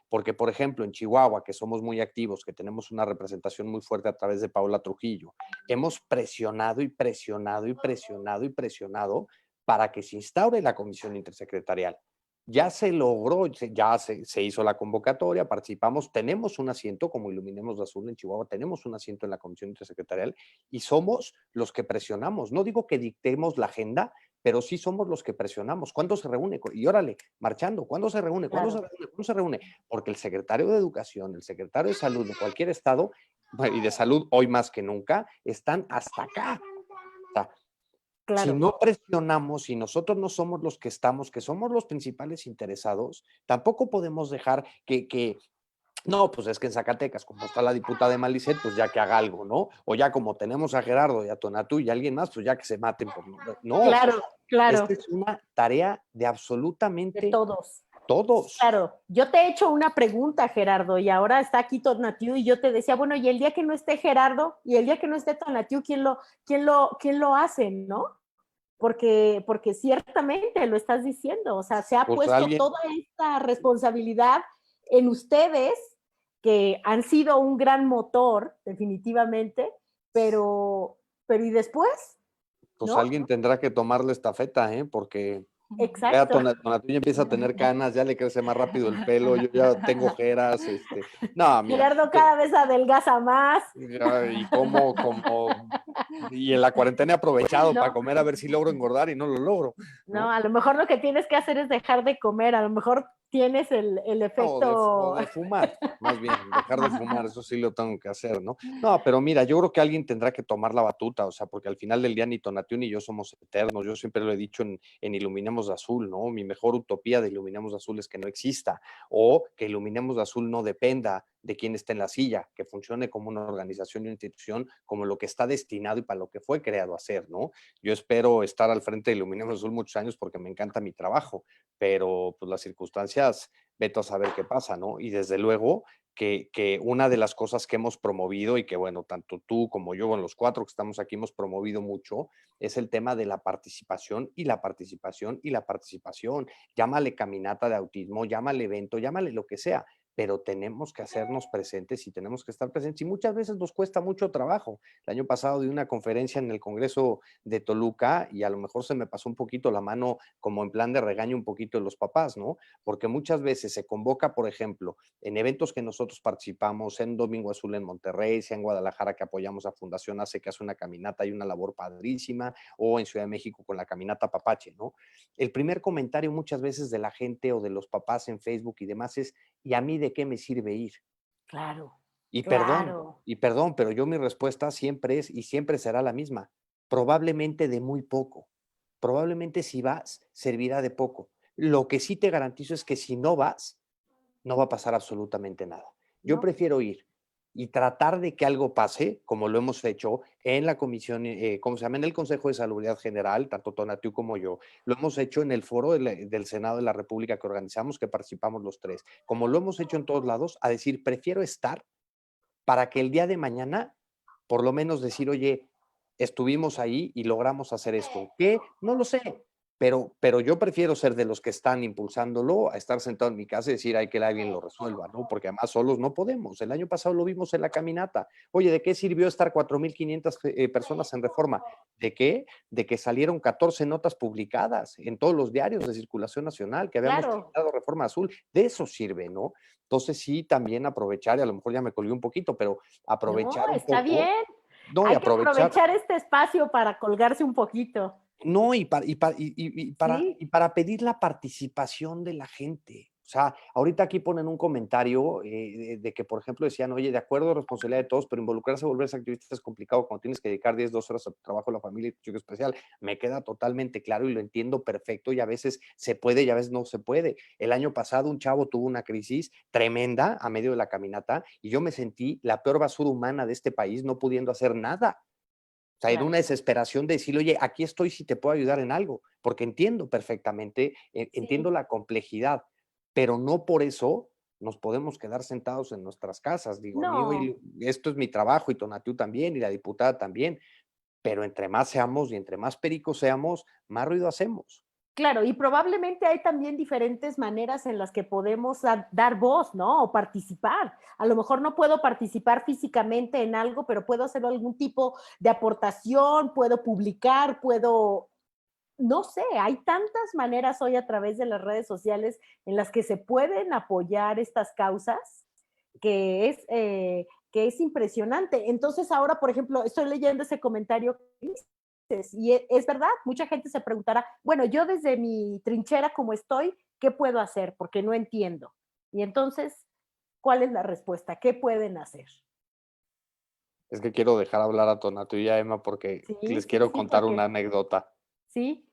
porque por ejemplo en Chihuahua, que somos muy activos, que tenemos una representación muy fuerte a través de Paula Trujillo, hemos presionado y presionado y presionado y presionado para que se instaure la comisión intersecretarial. Ya se logró, ya se hizo la convocatoria, participamos, tenemos un asiento como Iluminemos de Azul en Chihuahua, tenemos un asiento en la comisión intersecretarial y somos los que presionamos. No digo que dictemos la agenda, pero sí somos los que presionamos. ¿Cuándo se reúne? Y órale, marchando, ¿cuándo se reúne? ¿Cuándo se reúne? ¿Cuándo se reúne? Porque el secretario de Educación, el secretario de Salud de cualquier estado, y de Salud hoy más que nunca, están hasta acá. O sea, si no presionamos, si nosotros no somos los que estamos, que somos los principales interesados, tampoco podemos dejar no, pues es que en Zacatecas, como está la diputada de Malicet, pues ya que haga algo, ¿no? O ya como tenemos a Gerardo y a Tonatú y a alguien más, pues ya que se maten. No, Claro, esta es una tarea de de absolutamente todos. todos. Claro, yo te he hecho una pregunta, Gerardo, y ahora está aquí Tonatiu y yo te decía, bueno, y el día que no esté Gerardo y el día que no esté Tonatiu, ¿quién lo hace, no? Porque ciertamente lo estás diciendo, o sea, se ha Pues puesto alguien, toda esta responsabilidad en ustedes, que han sido un gran motor, definitivamente, pero ¿y después? pues ¿No? alguien tendrá que tomar la estafeta, ¿eh? Porque ya Exacto. Tonatiuh ya empieza a tener canas, ya le crece más rápido el pelo, yo ya tengo ojeras, no, mira, Gerardo cada vez adelgaza más. y y en la cuarentena he aprovechado para No, comer a ver si logro engordar y no lo logro, no, ¿no? a lo mejor lo que tienes que hacer es dejar de comer, a lo mejor tienes el O efecto. de fumar, más bien, dejar de fumar, eso sí lo tengo que hacer, ¿no? No, pero mira, yo creo que alguien tendrá que tomar la batuta, o sea, porque al final del día ni Tonatiuh ni yo somos eternos, yo siempre lo he dicho en Iluminemos de Azul, ¿no? Mi mejor utopía de Iluminemos de Azul es que no exista, o que Iluminemos de Azul no dependa de quién esté en la silla, que funcione como una organización y una institución como lo que está destinado y para lo que fue creado a ser, ¿no? Yo espero estar al frente de Iluminemos de Azul muchos años porque me encanta mi trabajo, pero pues las circunstancias, veto a saber qué pasa, ¿no? Y desde luego que una de las cosas que hemos promovido y que, bueno, tanto tú como yo, bueno, los 4 que estamos aquí hemos promovido mucho, es el tema de la participación y la participación y la participación. Llámale caminata de autismo, llámale evento, llámale lo que sea, pero tenemos que hacernos presentes y tenemos que estar presentes y muchas veces nos cuesta mucho trabajo. El año pasado di una conferencia en el Congreso de Toluca y a lo mejor se me pasó un poquito la mano como en plan de regaño un poquito de los papás, ¿no? Porque muchas veces se convoca, por ejemplo, en eventos que nosotros participamos, en Domingo Azul en Monterrey, sea en Guadalajara que apoyamos a Fundación ACE, que hace una caminata y una labor padrísima, o en Ciudad de México con la caminata Papache, ¿no? El primer comentario muchas veces de la gente o de los papás en Facebook y demás es, ¿y a mí de qué me sirve ir? Claro, Y perdón, claro. y perdón, pero yo mi respuesta siempre es y siempre será la misma. Probablemente de muy poco. Probablemente si vas, servirá de poco. Lo que sí te garantizo es que si no vas, no va a pasar absolutamente nada. Yo ¿No? prefiero ir y tratar de que algo pase, como lo hemos hecho en la comisión, ¿cómo se llama? En el Consejo de Salubridad General, tanto Tonatiuh como yo. Lo hemos hecho en el foro del Senado de la República que organizamos, que participamos los 3. Como lo hemos hecho en todos lados, a decir, prefiero estar para que el día de mañana, por lo menos decir, oye, estuvimos ahí y logramos hacer esto. ¿Qué? No lo sé, pero yo prefiero ser de los que están impulsándolo a estar sentado en mi casa y decir, hay que alguien lo resuelva, ¿no? Porque además solos no podemos. El año pasado lo vimos en la caminata. Oye, ¿de qué sirvió estar 4,500 personas en Reforma? ¿De qué? De que salieron 14 notas publicadas en todos los diarios de circulación nacional que habíamos quitado Reforma Azul. De eso sirve, ¿no? Entonces sí, también aprovechar, y a lo mejor ya me colgué un poquito, pero aprovechar No, un está poco. bien. No, y Hay que aprovechar. aprovechar este espacio para colgarse un poquito. No, Sí. y para pedir la participación de la gente. O sea, ahorita aquí ponen un comentario de que, por ejemplo, decían, oye, de acuerdo, responsabilidad de todos, pero involucrarse a volverse activista es complicado cuando tienes que dedicar 10, 12 horas a tu trabajo, a la familia y tu chico especial. Me queda totalmente claro y lo entiendo perfecto, y a veces se puede y a veces no se puede. El año pasado un chavo tuvo una crisis tremenda a medio de la caminata y yo me sentí la peor basura humana de este país no pudiendo hacer nada. O sea, en una desesperación de decirle, oye, aquí estoy si te puedo ayudar en algo, porque entiendo perfectamente, entiendo la complejidad, pero no por eso nos podemos quedar sentados en nuestras casas. Digo, amigo, No. esto es mi trabajo y Tonatiuh también y la diputada también, pero entre más seamos y entre más pericos seamos, más ruido hacemos. Claro, y probablemente hay también diferentes maneras en las que podemos dar voz, ¿no? O participar. A lo mejor no puedo participar físicamente en algo, pero puedo hacer algún tipo de aportación, puedo publicar, puedo, no sé, hay tantas maneras hoy a través de las redes sociales en las que se pueden apoyar estas causas que es impresionante. Entonces ahora, por ejemplo, estoy leyendo ese comentario y es verdad, mucha gente se preguntará, bueno, yo desde mi trinchera como estoy, ¿qué puedo hacer? Porque no entiendo. Y entonces, ¿cuál es la respuesta? ¿Qué pueden hacer? Es que quiero dejar hablar a Tonatiuh y a Emma porque Sí, les sí, quiero sí, contar una porque anécdota. sí.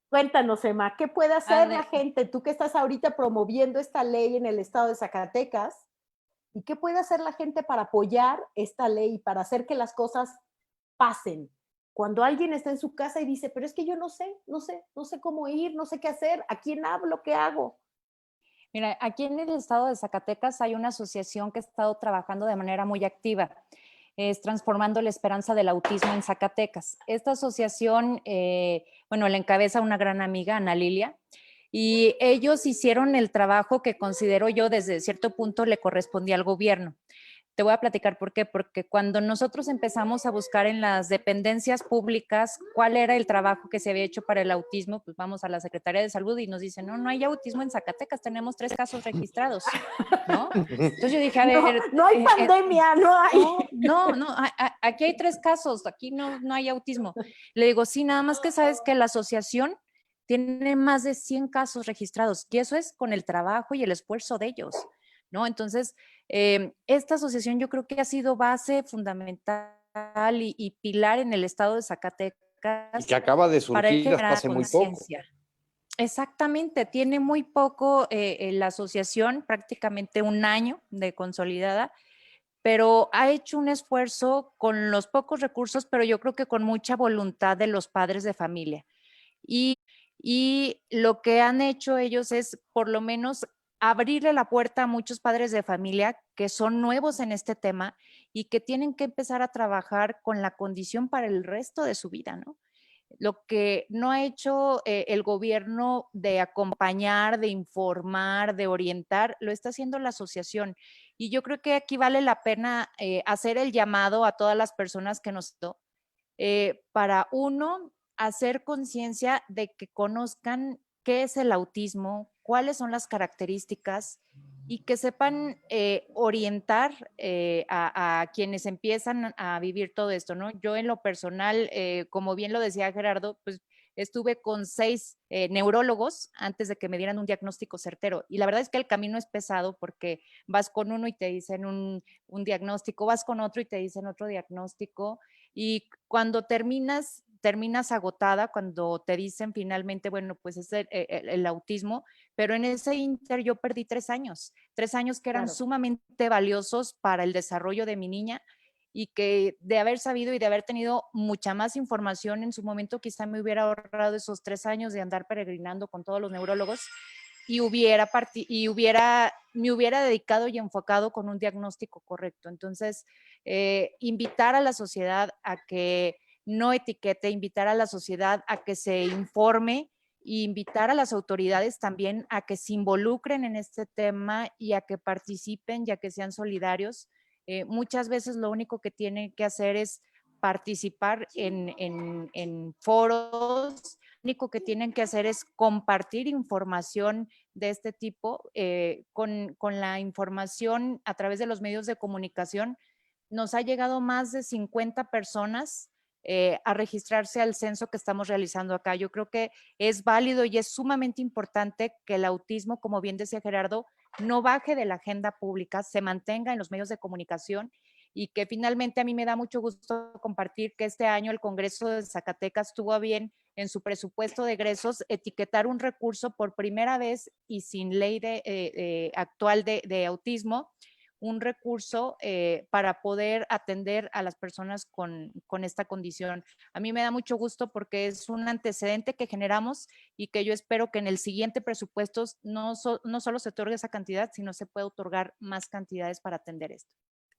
Cuéntanos, Emma, ¿qué puede hacer la gente? Tú que estás ahorita promoviendo esta ley en el estado de Zacatecas, ¿y qué puede hacer la gente para apoyar esta ley, para hacer que las cosas pasen? Cuando alguien está en su casa y dice, pero es que yo no sé cómo ir, no sé qué hacer, ¿a quién hablo? ¿Qué hago? Mira, aquí en el estado de Zacatecas hay una asociación que ha estado trabajando de manera muy activa, es Transformando la Esperanza del Autismo en Zacatecas. Esta asociación, bueno, la encabeza una gran amiga, Ana Lilia, y ellos hicieron el trabajo que considero yo desde cierto punto le correspondía al gobierno. Te voy a platicar por qué, porque cuando nosotros empezamos a buscar en las dependencias públicas cuál era el trabajo que se había hecho para el autismo, pues vamos a la Secretaría de Salud y nos dicen, no, no hay autismo en Zacatecas, tenemos 3 casos registrados, ¿no? Entonces yo dije, a ver, No hay pandemia, no hay. no, aquí hay 3 casos, aquí no hay autismo. Le digo, sí, nada más que sabes que la asociación tiene más de 100 casos registrados y eso es con el trabajo y el esfuerzo de ellos, ¿no? Entonces, esta asociación yo creo que ha sido base fundamental y pilar en el estado de Zacatecas Y que acaba de para surgir hasta generar hace muy poco. conciencia. Exactamente, tiene muy poco la asociación, prácticamente un año de consolidada, pero ha hecho un esfuerzo con los pocos recursos, pero yo creo que con mucha voluntad de los padres de familia. Y lo que han hecho ellos es por lo menos abrirle la puerta a muchos padres de familia que son nuevos en este tema y que tienen que empezar a trabajar con la condición para el resto de su vida, ¿no? Lo que no ha hecho el gobierno de acompañar, de informar, de orientar, lo está haciendo la asociación. Y yo creo que aquí vale la pena hacer el llamado a todas las personas que nos para uno hacer conciencia de que conozcan qué es el autismo, cuáles son las características y que sepan orientar a quienes empiezan a vivir todo esto, ¿no? Yo en lo personal, como bien lo decía Gerardo, pues estuve con 6 neurólogos antes de que me dieran un diagnóstico certero. Y la verdad es que el camino es pesado porque vas con uno y te dicen un diagnóstico, vas con otro y te dicen otro diagnóstico. Y cuando terminas agotada, cuando te dicen finalmente, bueno, pues es el autismo, pero en ese inter yo perdí 3 años que eran sumamente valiosos para el desarrollo de mi niña y que de haber sabido y de haber tenido mucha más información en su momento, quizá me hubiera ahorrado esos 3 años de andar peregrinando con todos los neurólogos y me hubiera dedicado y enfocado con un diagnóstico correcto. Entonces, invitar a la sociedad a que no etiquete, invitar a la sociedad a que se informe e invitar a las autoridades también a que se involucren en este tema y a que participen y a que sean solidarios. Muchas veces lo único que tienen que hacer es participar en foros, lo único que tienen que hacer es compartir información de este tipo. Con la información a través de los medios de comunicación, nos ha llegado más de 50 personas a registrarse al censo que estamos realizando acá. Yo creo que es válido y es sumamente importante que el autismo, como bien decía Gerardo, no baje de la agenda pública, se mantenga en los medios de comunicación, y que finalmente a mí me da mucho gusto compartir que este año el Congreso de Zacatecas tuvo a bien en su presupuesto de egresos etiquetar un recurso por primera vez y sin ley actual de autismo, un recurso para poder atender a las personas con esta condición. A mí me da mucho gusto porque es un antecedente que generamos y que yo espero que en el siguiente presupuesto no solo se otorgue esa cantidad, sino se pueda otorgar más cantidades para atender esto.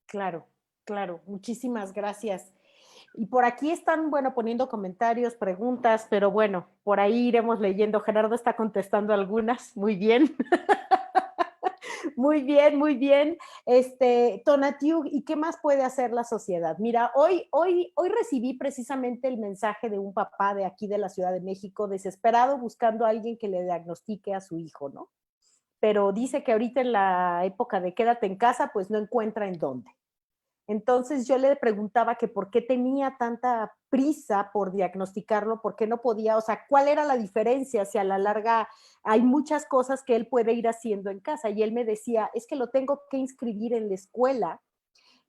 Claro, claro. Muchísimas gracias. Y por aquí están, bueno, poniendo comentarios, preguntas, pero bueno, por ahí iremos leyendo. Gerardo está contestando algunas. Muy bien. Muy bien, muy bien. Tonatiuh, ¿y qué más puede hacer la sociedad? Mira, hoy recibí precisamente el mensaje de un papá de aquí de la Ciudad de México, desesperado, buscando a alguien que le diagnostique a su hijo, ¿no? Pero dice que ahorita en la época de quédate en casa, pues no encuentra en dónde. Entonces yo le preguntaba que por qué tenía tanta prisa por diagnosticarlo, por qué no podía, o sea, cuál era la diferencia, si a la larga hay muchas cosas que él puede ir haciendo en casa. Y él me decía, es que lo tengo que inscribir en la escuela,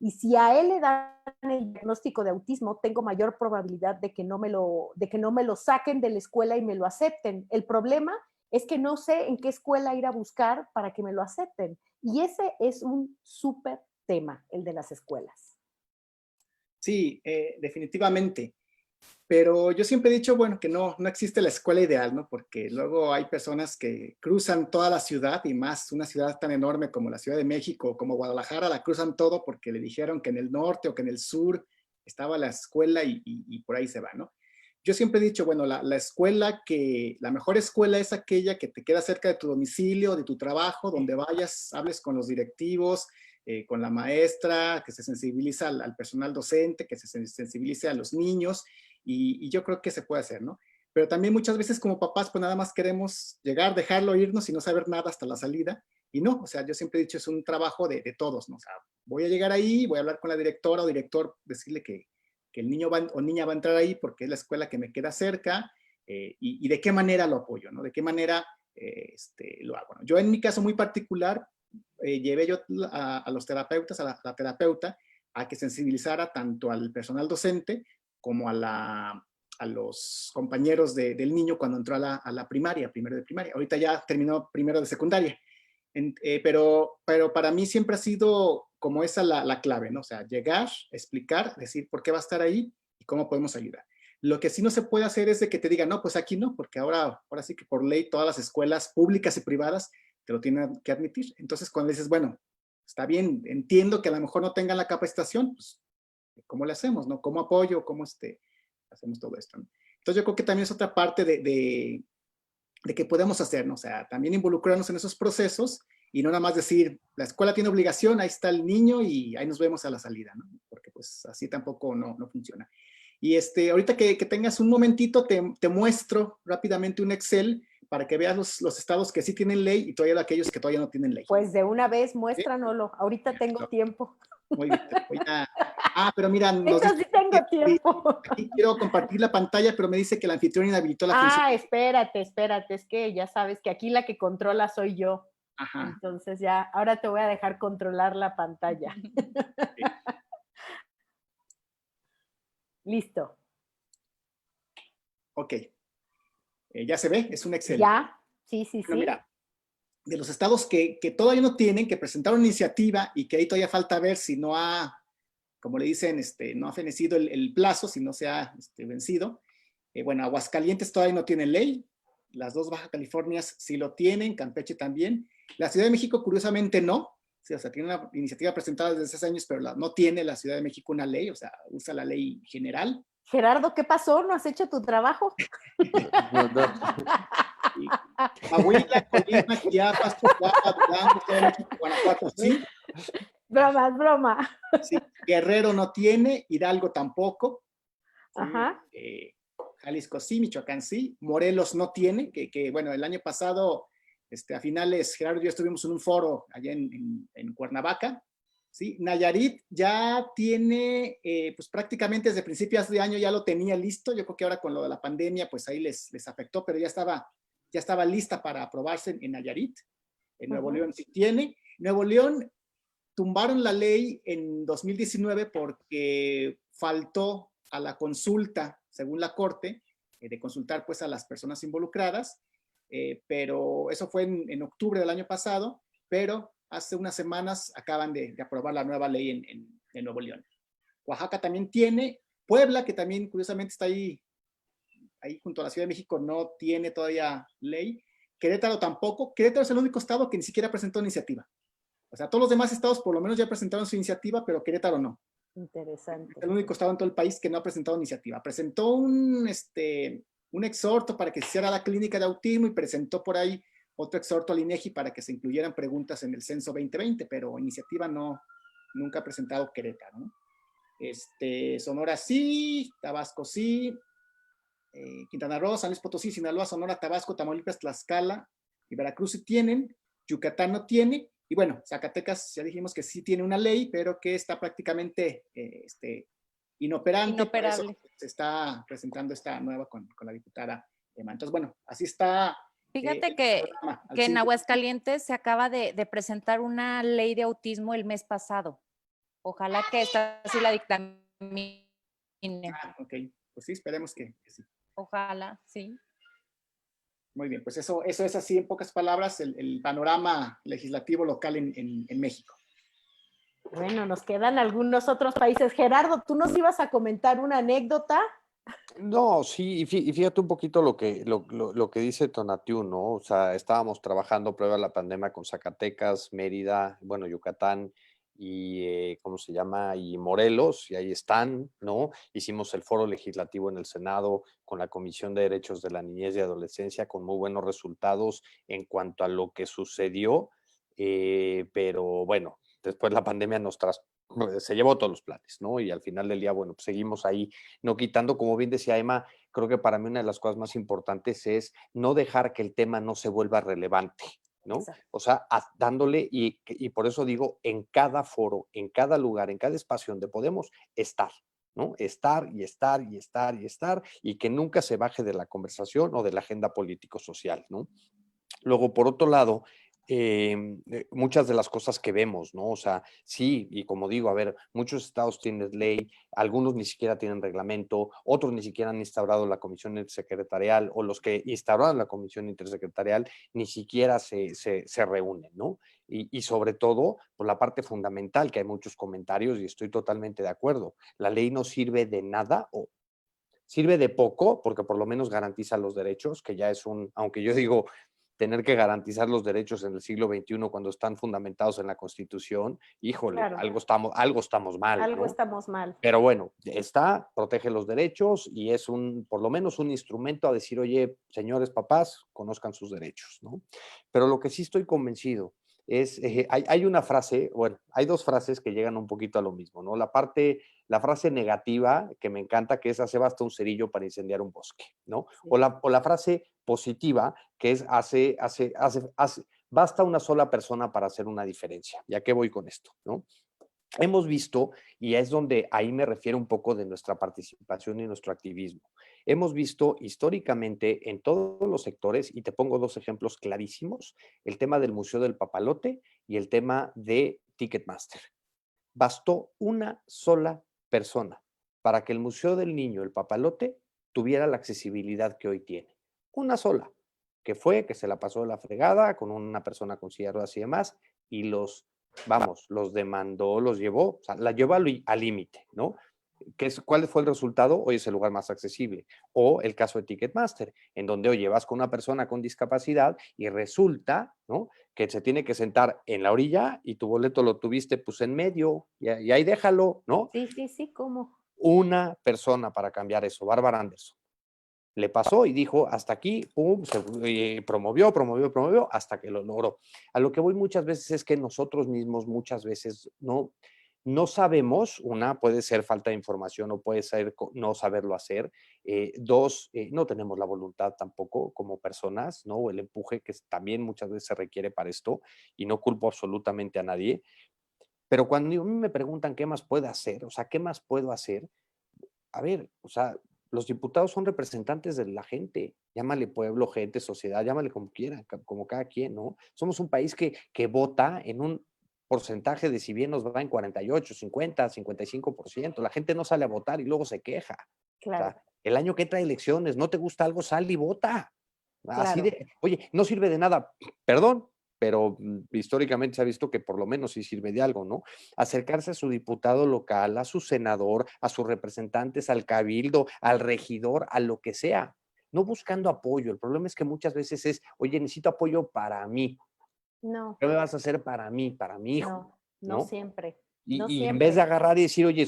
y si a él le dan el diagnóstico de autismo, tengo mayor probabilidad de que no me lo saquen de la escuela y me lo acepten. El problema es que no sé en qué escuela ir a buscar para que me lo acepten. Y ese es un súper tema, el de las escuelas. Sí, definitivamente. Pero yo siempre he dicho, bueno, que no existe la escuela ideal, ¿no? Porque luego hay personas que cruzan toda la ciudad, y más una ciudad tan enorme como la Ciudad de México, como Guadalajara, la cruzan todo porque le dijeron que en el norte o que en el sur estaba la escuela y por ahí se va, ¿no? Yo siempre he dicho, bueno, la mejor escuela es aquella que te queda cerca de tu domicilio, de tu trabajo, donde vayas, hables con los directivos, con la maestra, que se sensibiliza al personal docente, que se sensibilice a los niños, y yo creo que se puede hacer, ¿no? Pero también muchas veces como papás, pues nada más queremos llegar, dejarlo irnos y no saber nada hasta la salida, y no, o sea, yo siempre he dicho, es un trabajo de todos, ¿no? O sea, voy a llegar ahí, voy a hablar con la directora o director, decirle que el niño o niña va a entrar ahí porque es la escuela que me queda cerca, y de qué manera lo apoyo, ¿no? De qué manera lo hago, ¿no? Yo en mi caso muy particular, llevé yo a los terapeutas, a la terapeuta, a que sensibilizara tanto al personal docente como a los compañeros del niño cuando entró a la primaria, primero de primaria. Ahorita ya terminó primero de secundaria. Pero para mí siempre ha sido como esa la clave, ¿no? O sea, llegar, explicar, decir por qué va a estar ahí y cómo podemos ayudar. Lo que sí no se puede hacer es de que te digan, no, pues aquí no, porque ahora sí que por ley todas las escuelas públicas y privadas te lo tienen que admitir. Entonces, cuando dices, bueno, está bien, entiendo que a lo mejor no tengan la capacitación, pues, ¿cómo le hacemos, no? ¿Cómo apoyo? ¿Cómo hacemos todo esto, ¿no? Entonces, yo creo que también es otra parte de que podemos hacer, ¿no? O sea, también involucrarnos en esos procesos y no nada más decir, la escuela tiene obligación, ahí está el niño y ahí nos vemos a la salida, ¿no? Porque pues así tampoco no funciona. Y ahorita que tengas un momentito, te muestro rápidamente un Excel para que veas los estados que sí tienen ley y todavía aquellos que todavía no tienen ley. Pues de una vez, muéstranoslo. Ahorita tengo tiempo. Muy bien. Pero mira, nos Eso sí tengo tiempo. Aquí quiero compartir la pantalla, pero me dice que el anfitrión inhabilitó la función. Espérate, es que ya sabes que aquí la que controla soy yo. Ajá. Entonces ya, ahora te voy a dejar controlar la pantalla. Okay. Listo. Ok. Ya se ve, es un Excel. Ya, sí. Bueno, mira, de los estados que todavía no tienen, que presentaron iniciativa y que ahí todavía falta ver si no ha, como le dicen, no ha fenecido el plazo, si no se ha vencido. Bueno, Aguascalientes todavía no tiene ley, las dos Baja Californias sí lo tienen, Campeche también. La Ciudad de México, curiosamente, no. Sí, o sea, tiene una iniciativa presentada desde hace años, pero no tiene la Ciudad de México una ley, o sea, usa la ley general. Gerardo, ¿qué pasó? ¿No has hecho tu trabajo? No, no. Coahuila, Colima, Chiapas, Chihuahua, Durango, Estado de México, Guanajuato, sí. Broma, es broma. Sí. Guerrero no tiene, Hidalgo tampoco. Sí. Ajá. Jalisco sí, Michoacán sí. Morelos no tiene, bueno, el año pasado, a finales, Gerardo y yo estuvimos en un foro allá en Cuernavaca. ¿Sí? Nayarit ya tiene, pues prácticamente desde principios de año ya lo tenía listo. Yo creo que ahora con lo de la pandemia, pues ahí les afectó, pero ya estaba lista para aprobarse en Nayarit. En Nuevo León sí tiene. Nuevo León tumbaron la ley en 2019 porque faltó a la consulta, según la Corte, de consultar pues a las personas involucradas, pero eso fue en octubre del año pasado, pero hace unas semanas acaban de aprobar la nueva ley en Nuevo León. Oaxaca también tiene, Puebla, que también curiosamente está ahí junto a la Ciudad de México, no tiene todavía ley. Querétaro tampoco. Querétaro es el único estado que ni siquiera presentó iniciativa. O sea, todos los demás estados por lo menos ya presentaron su iniciativa, pero Querétaro no. Interesante. Es el único estado en todo el país que no ha presentado iniciativa. Presentó un exhorto para que se hiciera la clínica de autismo y presentó por ahí otro exhorto al INEGI para que se incluyeran preguntas en el censo 2020, pero iniciativa no, nunca ha presentado Querétaro, ¿no? Sonora sí, Tabasco sí, Quintana Roo, San Luis Potosí, Sinaloa, Sonora, Tabasco, Tamaulipas, Tlaxcala y Veracruz sí tienen, Yucatán no tiene, y bueno, Zacatecas ya dijimos que sí tiene una ley, pero que está prácticamente inoperante. Inoperable. Por eso se está presentando esta nueva con la diputada Emma. Entonces, bueno, así está. Fíjate que en Aguascalientes se acaba de presentar una ley de autismo el mes pasado. Ojalá que esta sí la dictamine. Ok, pues sí, esperemos que sí. Ojalá, sí. Muy bien, pues eso es así en pocas palabras el panorama legislativo local en México. Bueno, nos quedan algunos otros países. Gerardo, ¿tú nos ibas a comentar una anécdota? No, sí, y fíjate un poquito lo que dice Tonatiuh, ¿no? O sea, estábamos trabajando prueba de la pandemia con Zacatecas, Mérida, bueno, Yucatán y, ¿cómo se llama? Y Morelos, y ahí están, ¿no? Hicimos el foro legislativo en el Senado con la Comisión de Derechos de la Niñez y Adolescencia con muy buenos resultados en cuanto a lo que sucedió, pero bueno, después la pandemia se llevó todos los planes, ¿no? Y al final del día, bueno, pues seguimos ahí no quitando, como bien decía Emma, creo que para mí una de las cosas más importantes es no dejar que el tema no se vuelva relevante, ¿no? Exacto. O sea, dándole, y por eso digo, en cada foro, en cada lugar, en cada espacio donde podemos estar, ¿no? Estar y estar y estar y estar, y que nunca se baje de la conversación o de la agenda político-social, ¿no? Luego, por otro lado, muchas de las cosas que vemos, ¿no? O sea, sí, y como digo, a ver, muchos estados tienen ley, algunos ni siquiera tienen reglamento, otros ni siquiera han instaurado la comisión intersecretarial, o los que instauraron la comisión intersecretarial ni siquiera se reúnen, ¿no? Y sobre todo, por la parte fundamental, que hay muchos comentarios y estoy totalmente de acuerdo, la ley no sirve de nada o sirve de poco, porque por lo menos garantiza los derechos, que ya es aunque yo digo, tener que garantizar los derechos en el siglo XXI cuando están fundamentados en la Constitución, híjole, Claro. algo estamos mal, Algo ¿no? estamos mal. Pero bueno, protege los derechos y es por lo menos un instrumento a decir, oye, señores papás, conozcan sus derechos, ¿no? Pero lo que sí estoy convencido es, hay una frase, bueno, hay dos frases que llegan un poquito a lo mismo, ¿no? La frase negativa que me encanta, que es hace basta un cerillo para incendiar un bosque, ¿no? Sí. O la frase positiva, que es basta una sola persona para hacer una diferencia. ¿Y a qué voy con esto, no? Hemos visto, y es donde ahí me refiero un poco de nuestra participación y nuestro activismo, hemos visto históricamente en todos los sectores, y te pongo dos ejemplos clarísimos, el tema del Museo del Papalote y el tema de Ticketmaster. Bastó una sola persona para que el Museo del Niño, el Papalote, tuviera la accesibilidad que hoy tiene. Una sola, que se la pasó de la fregada con una persona con silla de ruedas y demás, y los demandó, los llevó, o sea, la llevó al límite, ¿no? ¿Cuál fue el resultado? Hoy es el lugar más accesible. O el caso de Ticketmaster, en donde, oye, vas con una persona con discapacidad y resulta, ¿no?, que se tiene que sentar en la orilla y tu boleto lo tuviste pues en medio y ahí déjalo, ¿no? Sí, ¿cómo? una persona para cambiar eso, Bárbara Anderson. Le pasó y dijo, hasta aquí, pum, promovió, hasta que lo logró. A lo que voy muchas veces es que nosotros mismos muchas veces no sabemos, una, puede ser falta de información o puede ser no saberlo hacer. Dos, no tenemos la voluntad tampoco como personas, ¿no? O el empuje que también muchas veces se requiere para esto, y no culpo absolutamente a nadie. Pero cuando a mí me preguntan qué más puedo hacer, o sea, ¿qué más puedo hacer? A ver, o sea, los diputados son representantes de la gente, llámale pueblo, gente, sociedad, llámale como quiera, como cada quien, ¿no? Somos un país que vota en un porcentaje de, si bien nos va en 48, 50, 55%, la gente no sale a votar y luego se queja. Claro, O sea, el año que entra elecciones, no te gusta algo, sal y vota. Así claro. de, oye, no sirve de nada, perdón, pero históricamente se ha visto que por lo menos sí sirve de algo, ¿no? Acercarse a su diputado local, a su senador, a sus representantes, al cabildo, al regidor, a lo que sea, no buscando apoyo. El problema es que muchas veces es, oye, necesito apoyo para mí. No, ¿Qué me vas a hacer para mi hijo? no, no ¿No? siempre, no Y en vez de siempre. agarrar y decir, oye,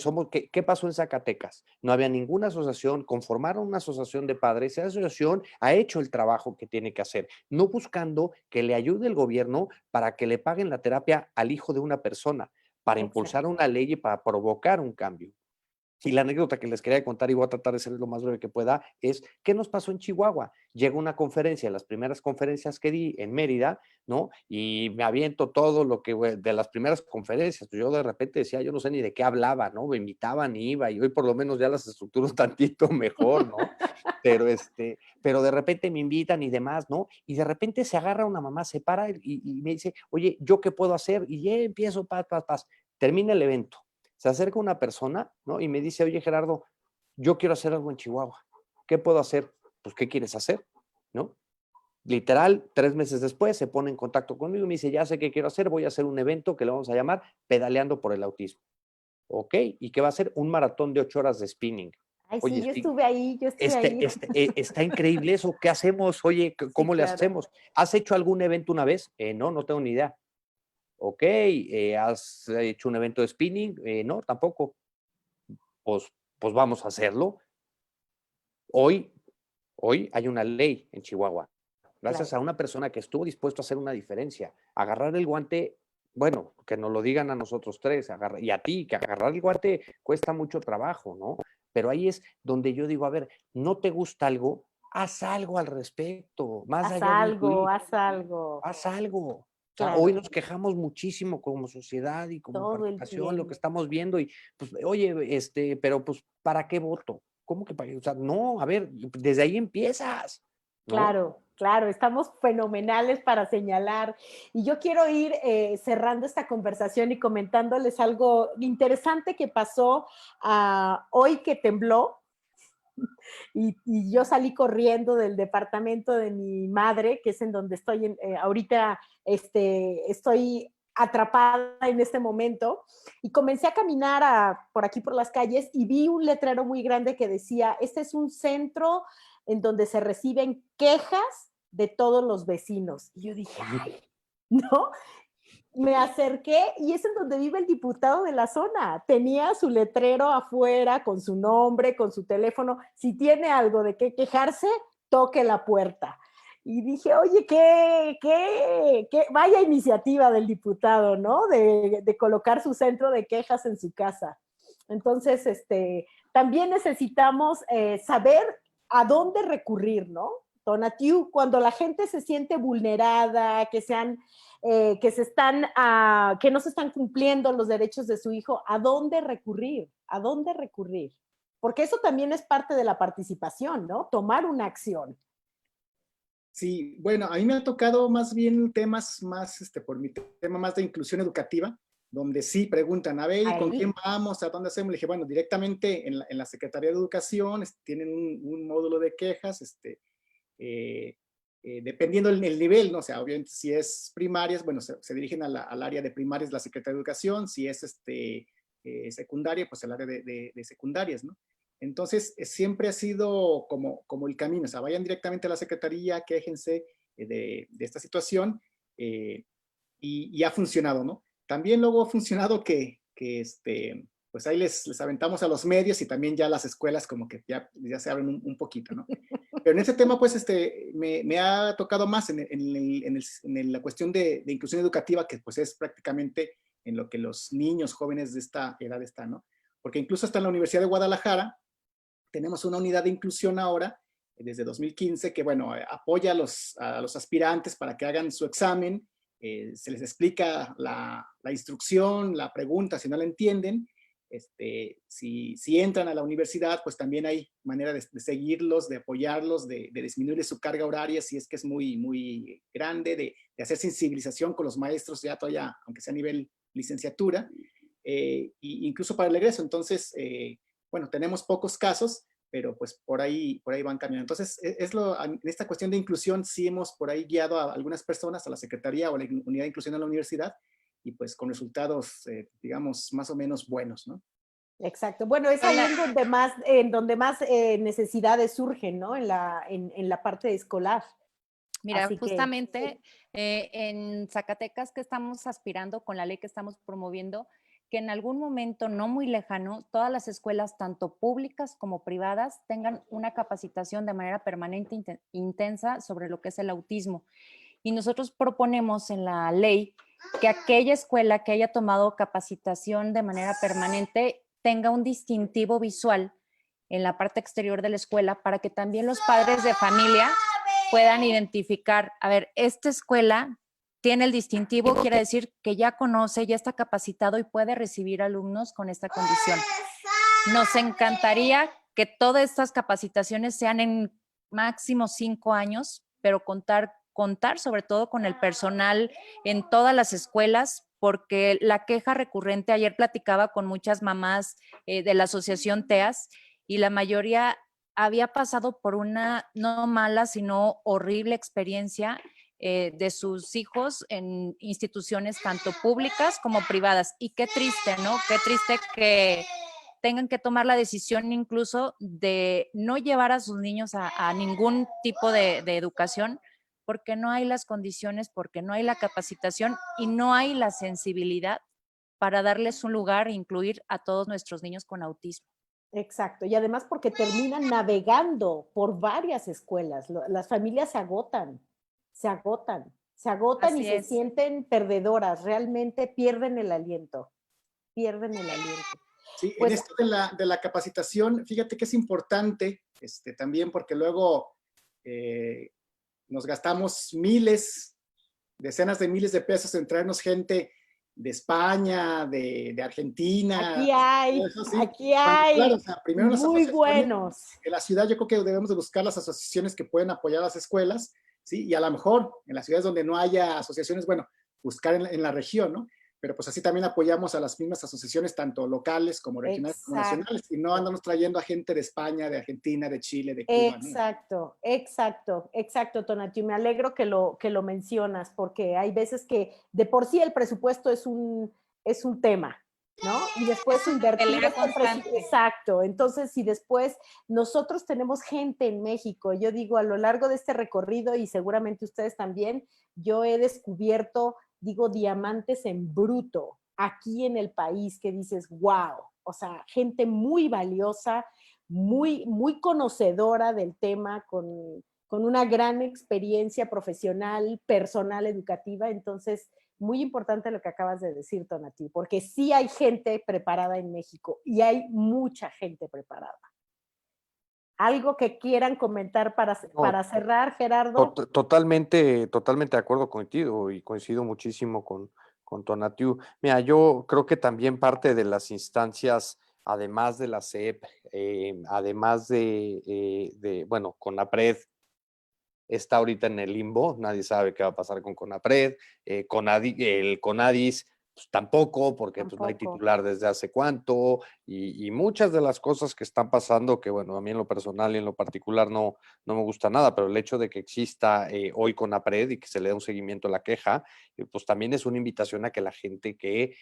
¿qué pasó en Zacatecas? No había ninguna asociación, conformaron una asociación de padres, esa asociación ha hecho el trabajo que tiene que hacer, no buscando que le ayude el gobierno para que le paguen la terapia al hijo de una persona, para impulsar Exacto. una ley y para provocar un cambio. Y la anécdota que les quería contar, y voy a tratar de ser lo más breve que pueda, es qué nos pasó en Chihuahua. Llega una conferencia, las primeras conferencias que di en Mérida, ¿no? Y me aviento todo lo que, de las primeras conferencias. Yo de repente decía, yo no sé ni de qué hablaba, ¿no? Me invitaban y iba, y hoy por lo menos ya las estructuro un tantito mejor, ¿no? Pero de repente me invitan y demás, ¿no? Y de repente se agarra una mamá, se para y me dice, oye, ¿yo qué puedo hacer? Y ya empiezo, paz. Termina el evento. Se acerca una persona, ¿no? Y me dice, oye, Gerardo, yo quiero hacer algo en Chihuahua. ¿Qué puedo hacer? Pues, ¿qué quieres hacer? ¿No? Literal, 3 meses después se pone en contacto conmigo y me dice, ya sé qué quiero hacer, voy a hacer un evento que le vamos a llamar Pedaleando por el Autismo. ¿Ok? ¿Y qué va a ser? Un maratón de 8 horas de spinning. Ay, sí, Oye, yo sí, estuve ahí, yo estuve ahí. está increíble eso. ¿Qué hacemos? Oye, Sí, ¿cómo le claro. hacemos? ¿Has hecho algún evento una vez? No tengo ni idea. Ok, ¿has hecho un evento de spinning? No, tampoco. Pues, pues vamos a hacerlo. Hoy, hoy hay una ley en Chihuahua, gracias Claro. a una persona que estuvo dispuesto a hacer una diferencia, agarrar el guante, bueno, que nos lo digan a nosotros tres, y a ti, que agarrar el guante cuesta mucho trabajo, ¿no? Pero ahí es donde yo digo, a ver, ¿no te gusta algo? Haz algo al respecto, más Haz allá de un algo, tweet, haz algo. haz algo. O sea, hoy Claro, nos quejamos muchísimo como sociedad y como todo el participación, lo que tiempo. estamos viendo, y pues, oye, pero pues, ¿para qué voto? ¿Cómo que para qué? O sea, no, a ver, desde ahí empiezas, ¿no? Claro, claro, estamos fenomenales para señalar. Y yo quiero ir cerrando esta conversación y comentándoles algo interesante que pasó hoy que tembló. Y yo salí corriendo del departamento de mi madre, que es en donde estoy ahorita, estoy atrapada en este momento, y comencé a caminar por aquí por las calles y vi un letrero muy grande que decía, este es un centro en donde se reciben quejas de todos los vecinos. Y yo dije, ay, ¿no? Me acerqué y es en donde vive el diputado de la zona. Tenía su letrero afuera con su nombre, con su teléfono. Si tiene algo de qué quejarse, toque la puerta. Y dije, oye, qué vaya iniciativa del diputado, ¿no? De colocar su centro de quejas en su casa. Entonces, también necesitamos saber a dónde recurrir, ¿no? Tonatiu, cuando la gente se siente vulnerada, que no se están cumpliendo los derechos de su hijo, ¿a dónde recurrir? ¿A dónde recurrir? Porque eso también es parte de la participación, ¿no? Tomar una acción. Sí, bueno, a mí me ha tocado más bien temas más, por mi tema más de inclusión educativa, donde sí preguntan, a ver, ¿y con Ahí, quién vamos? ¿A dónde hacemos? Le dije, bueno, directamente en la Secretaría de Educación tienen un módulo de quejas, dependiendo el nivel, ¿no? O sea, obviamente si es primarias, bueno, se dirigen al área de primarias, la Secretaría de Educación, si es secundaria, pues al área de secundarias, ¿no? Entonces, siempre ha sido como el camino, o sea, vayan directamente a la Secretaría, quéjense de esta situación, y ha funcionado, ¿no? También luego ha funcionado que pues ahí les aventamos a los medios y también ya las escuelas como que ya se abren un poquito, ¿no? Pero en ese tema, pues, me ha tocado más en la cuestión de inclusión educativa, que pues es prácticamente en lo que los niños jóvenes de esta edad están, ¿no? Porque incluso hasta en la Universidad de Guadalajara tenemos una unidad de inclusión ahora, desde 2015, que, bueno, apoya a los aspirantes para que hagan su examen, se les explica la instrucción, la pregunta, si no la entienden. Si entran a la universidad, pues también hay manera de seguirlos, de apoyarlos, de disminuir su carga horaria si es que es muy, muy grande, de hacer sensibilización con los maestros ya todavía, aunque sea a nivel licenciatura, incluso para el egreso. Entonces, bueno, tenemos pocos casos, pero pues por ahí van caminando. Entonces, en esta cuestión de inclusión sí hemos por ahí guiado a algunas personas, a la Secretaría o a la Unidad de Inclusión de la Universidad, y pues con resultados, digamos, más o menos buenos, ¿no? Exacto. Bueno, es ahí en donde más necesidades surgen, ¿no? En la parte escolar. Mira, Así que, justamente en Zacatecas, que estamos aspirando con la ley que estamos promoviendo, que en algún momento no muy lejano, todas las escuelas, tanto públicas como privadas, tengan una capacitación de manera permanente, intensa sobre lo que es el autismo. Y nosotros proponemos en la ley que aquella escuela que haya tomado capacitación de manera permanente tenga un distintivo visual en la parte exterior de la escuela para que también los padres de familia puedan identificar, a ver, esta escuela tiene el distintivo, quiere decir que ya conoce, ya está capacitado y puede recibir alumnos con esta condición. Nos encantaría que todas estas capacitaciones sean en máximo 5 años, pero contar sobre todo con el personal en todas las escuelas, porque la queja recurrente, ayer platicaba con muchas mamás de la asociación TEAS y la mayoría había pasado por una no mala, sino horrible experiencia de sus hijos en instituciones tanto públicas como privadas. Y qué triste, ¿no? Qué triste que tengan que tomar la decisión incluso de no llevar a sus niños a ningún tipo de educación porque no hay las condiciones, porque no hay la capacitación y no hay la sensibilidad para darles un lugar e incluir a todos nuestros niños con autismo. exacto. Y además porque terminan navegando por varias escuelas. Las familias se agotan, se agotan, se agotan y Así se es. sienten perdedoras. Realmente pierden el aliento. Pierden el aliento. Sí, en Pues, esto de la capacitación, fíjate que es importante también porque luego nos gastamos decenas de miles de pesos en traernos gente de España, de Argentina. aquí Cuando, claro, hay o sea, primero las muy asociaciones, buenos. en la ciudad yo creo que debemos de buscar las asociaciones que pueden apoyar a las escuelas, ¿sí? Y a lo mejor en las ciudades donde no haya asociaciones, bueno, buscar en la región, ¿no? Pero pues así también apoyamos a las mismas asociaciones, tanto locales como regionales como nacionales, y no andamos trayendo a gente de España, de Argentina, de Chile, de Cuba, ¿no? Exacto, Tonati. Me alegro que lo mencionas, porque hay veces que de por sí el presupuesto es un tema, ¿no? Y después invertir exacto. Entonces, si después nosotros tenemos gente en México, yo digo, a lo largo de este recorrido, y seguramente ustedes también, yo he descubierto, digo, diamantes en bruto aquí en el país, que dices, wow, o sea, gente muy valiosa, muy, muy conocedora del tema, con una gran experiencia profesional, personal, educativa. Entonces, muy importante lo que acabas de decir, Tonati, porque sí hay gente preparada en México y hay mucha gente preparada. ¿Algo que quieran comentar para cerrar, Gerardo? Totalmente de acuerdo contigo y coincido muchísimo con Tonatiu. Mira, yo creo que también parte de las instancias, además de la SEP, además bueno, CONAPRED, está ahorita en el limbo, nadie sabe qué va a pasar con CONAPRED, el CONADIS, pues tampoco, porque pues, no hay titular desde hace cuánto, y muchas de las cosas que están pasando, que bueno, a mí en lo personal y en lo particular no me gusta nada, pero el hecho de que exista hoy CONAPRED y que se le dé un seguimiento a la queja, pues también es una invitación a que la gente que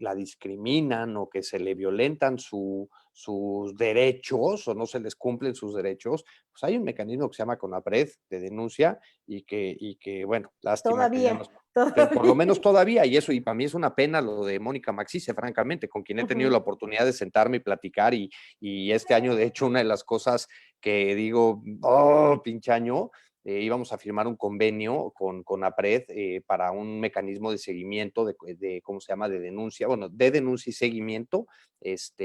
la discriminan o que se le violentan su sus derechos o no se les cumplen sus derechos, pues hay un mecanismo que se llama CONAPRED de denuncia y que bueno, lástima que ya Todavía, nos... todavía. Por lo menos todavía, y eso, y para mí es una pena lo de Mónica Maxice, francamente, con quien he tenido la oportunidad de sentarme y platicar, y este año, de hecho, una de las cosas que digo, oh, pinche año, íbamos a firmar un convenio con APRED para un mecanismo de seguimiento, ¿cómo se llama?, de denuncia, bueno, de denuncia y seguimiento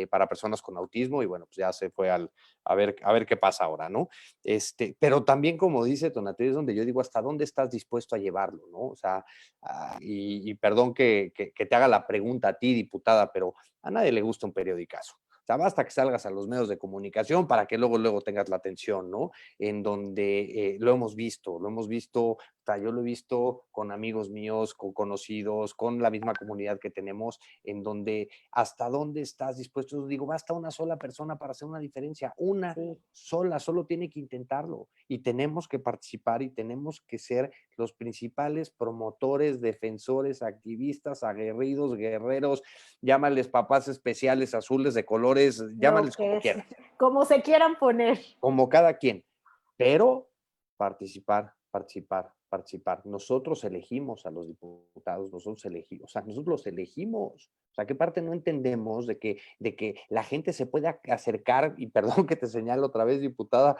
para personas con autismo, y bueno, pues ya se fue a ver qué pasa ahora, ¿no? Pero también, como dice Tonatiuh, es donde yo digo, ¿hasta dónde estás dispuesto a llevarlo, no? O sea, y perdón que te haga la pregunta a ti, diputada, pero a nadie le gusta un periodicazo. O sea, basta que salgas a los medios de comunicación para que luego tengas la atención, ¿no? En donde lo hemos visto, o sea, yo lo he visto con amigos míos, con conocidos, con la misma comunidad que tenemos, en donde hasta dónde estás dispuesto. Digo, basta una sola persona para hacer una diferencia, una sola, solo tiene que intentarlo. Y tenemos que participar y tenemos que ser los principales promotores, defensores, activistas, aguerridos, guerreros, llámales papás especiales, azules, de colores, Lo llámales como que es, quieras, como se quieran poner. como cada quien, pero participar. Nosotros elegimos a los diputados, o sea, nosotros los elegimos. O sea, ¿qué parte no entendemos de que la gente se pueda acercar, y perdón que te señalo otra vez, diputada,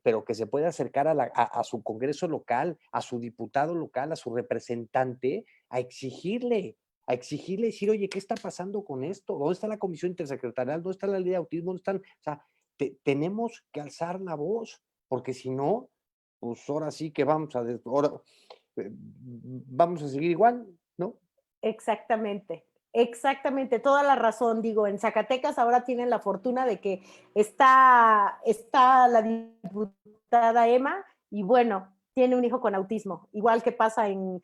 pero que se pueda acercar a su congreso local, a su diputado local, a su representante, a exigirle, decir, oye, ¿qué está pasando con esto? ¿Dónde está la comisión intersecretarial? ¿Dónde está la ley de autismo? ¿Dónde están? O sea, tenemos que alzar la voz, porque si no, pues ahora sí que vamos a seguir igual, ¿no? Exactamente, exactamente, toda la razón. Digo, en Zacatecas ahora tienen la fortuna de que está la diputada Emma y bueno, tiene un hijo con autismo, igual que pasa en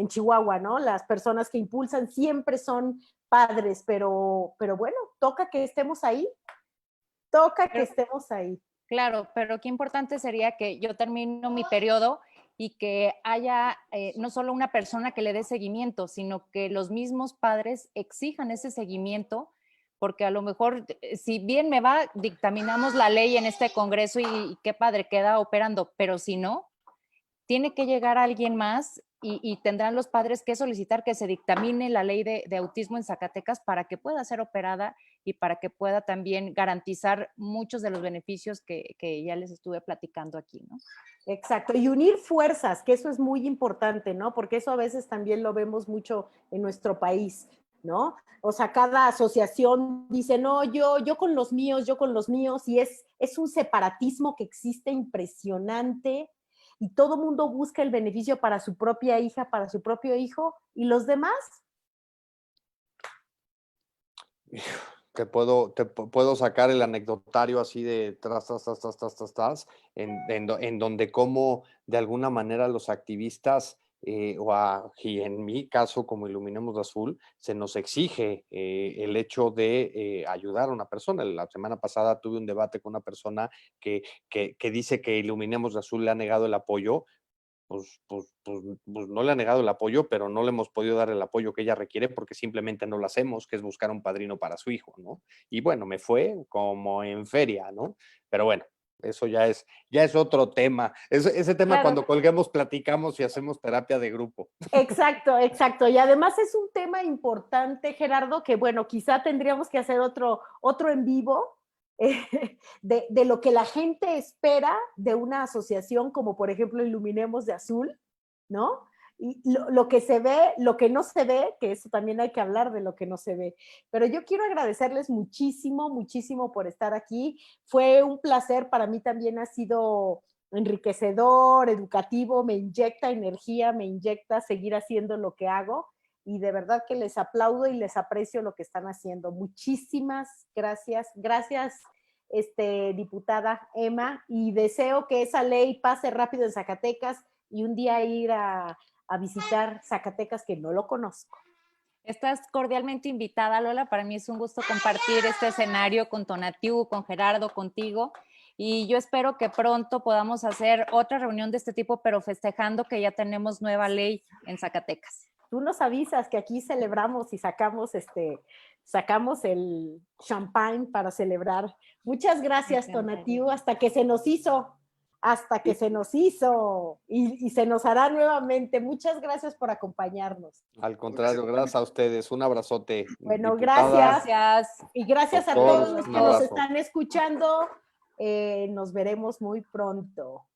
Chihuahua, ¿no? Las personas que impulsan siempre son padres, pero bueno, toca que estemos ahí, Claro, pero qué importante sería que yo termino mi periodo y que haya no solo una persona que le dé seguimiento, sino que los mismos padres exijan ese seguimiento, porque a lo mejor, si bien me va, dictaminamos la ley en este Congreso y qué padre, queda operando, pero si no, tiene que llegar alguien más y tendrán los padres que solicitar que se dictamine la ley de autismo en Zacatecas para que pueda ser operada y para que pueda también garantizar muchos de los beneficios que ya les estuve platicando aquí, ¿no? Exacto, y unir fuerzas, que eso es muy importante, ¿no? Porque eso a veces también lo vemos mucho en nuestro país, ¿no? O sea, cada asociación dice, no, yo con los míos, y es un separatismo que existe impresionante, y todo mundo busca el beneficio para su propia hija, para su propio hijo, y los demás. Puedo sacar el anecdotario así de en donde como de alguna manera los activistas, y en mi caso como Iluminemos de Azul, se nos exige el hecho de ayudar a una persona. La semana pasada tuve un debate con una persona que dice que Iluminemos de Azul le ha negado el apoyo. Pues no le ha negado el apoyo, pero no le hemos podido dar el apoyo que ella requiere porque simplemente no lo hacemos, que es buscar un padrino para su hijo, ¿no? Y bueno, me fue como en feria, ¿no? Pero bueno, eso ya es otro tema. Ese tema Claro. cuando colguemos platicamos y hacemos terapia de grupo. Exacto, exacto. Y además es un tema importante, Gerardo, que bueno, quizá tendríamos que hacer otro en vivo de lo que la gente espera de una asociación como por ejemplo Iluminemos de Azul, ¿no? Y lo que se ve, lo que no se ve, que eso también hay que hablar de lo que no se ve. Pero yo quiero agradecerles muchísimo, muchísimo por estar aquí. Fue un placer, para mí también ha sido enriquecedor, educativo, me inyecta energía, me inyecta seguir haciendo lo que hago y de verdad que les aplaudo y les aprecio lo que están haciendo. Muchísimas gracias. Gracias, diputada Emma, y deseo que esa ley pase rápido en Zacatecas y un día ir a visitar Zacatecas, que no lo conozco. Estás cordialmente invitada, Lola. Para mí es un gusto compartir este escenario con Tonatiuh, con Gerardo, contigo. Y yo espero que pronto podamos hacer otra reunión de este tipo, pero festejando que ya tenemos nueva ley en Zacatecas. tú nos avisas que aquí celebramos y sacamos el champán para celebrar. Muchas gracias, Tonatiuh, hasta que se nos hizo y se nos hará nuevamente. Muchas gracias por acompañarnos. Al contrario, gracias a ustedes. Un abrazote. Bueno, diputada. gracias. Y gracias a Doctor, todos los un que nos abrazo. están escuchando. Nos veremos muy pronto.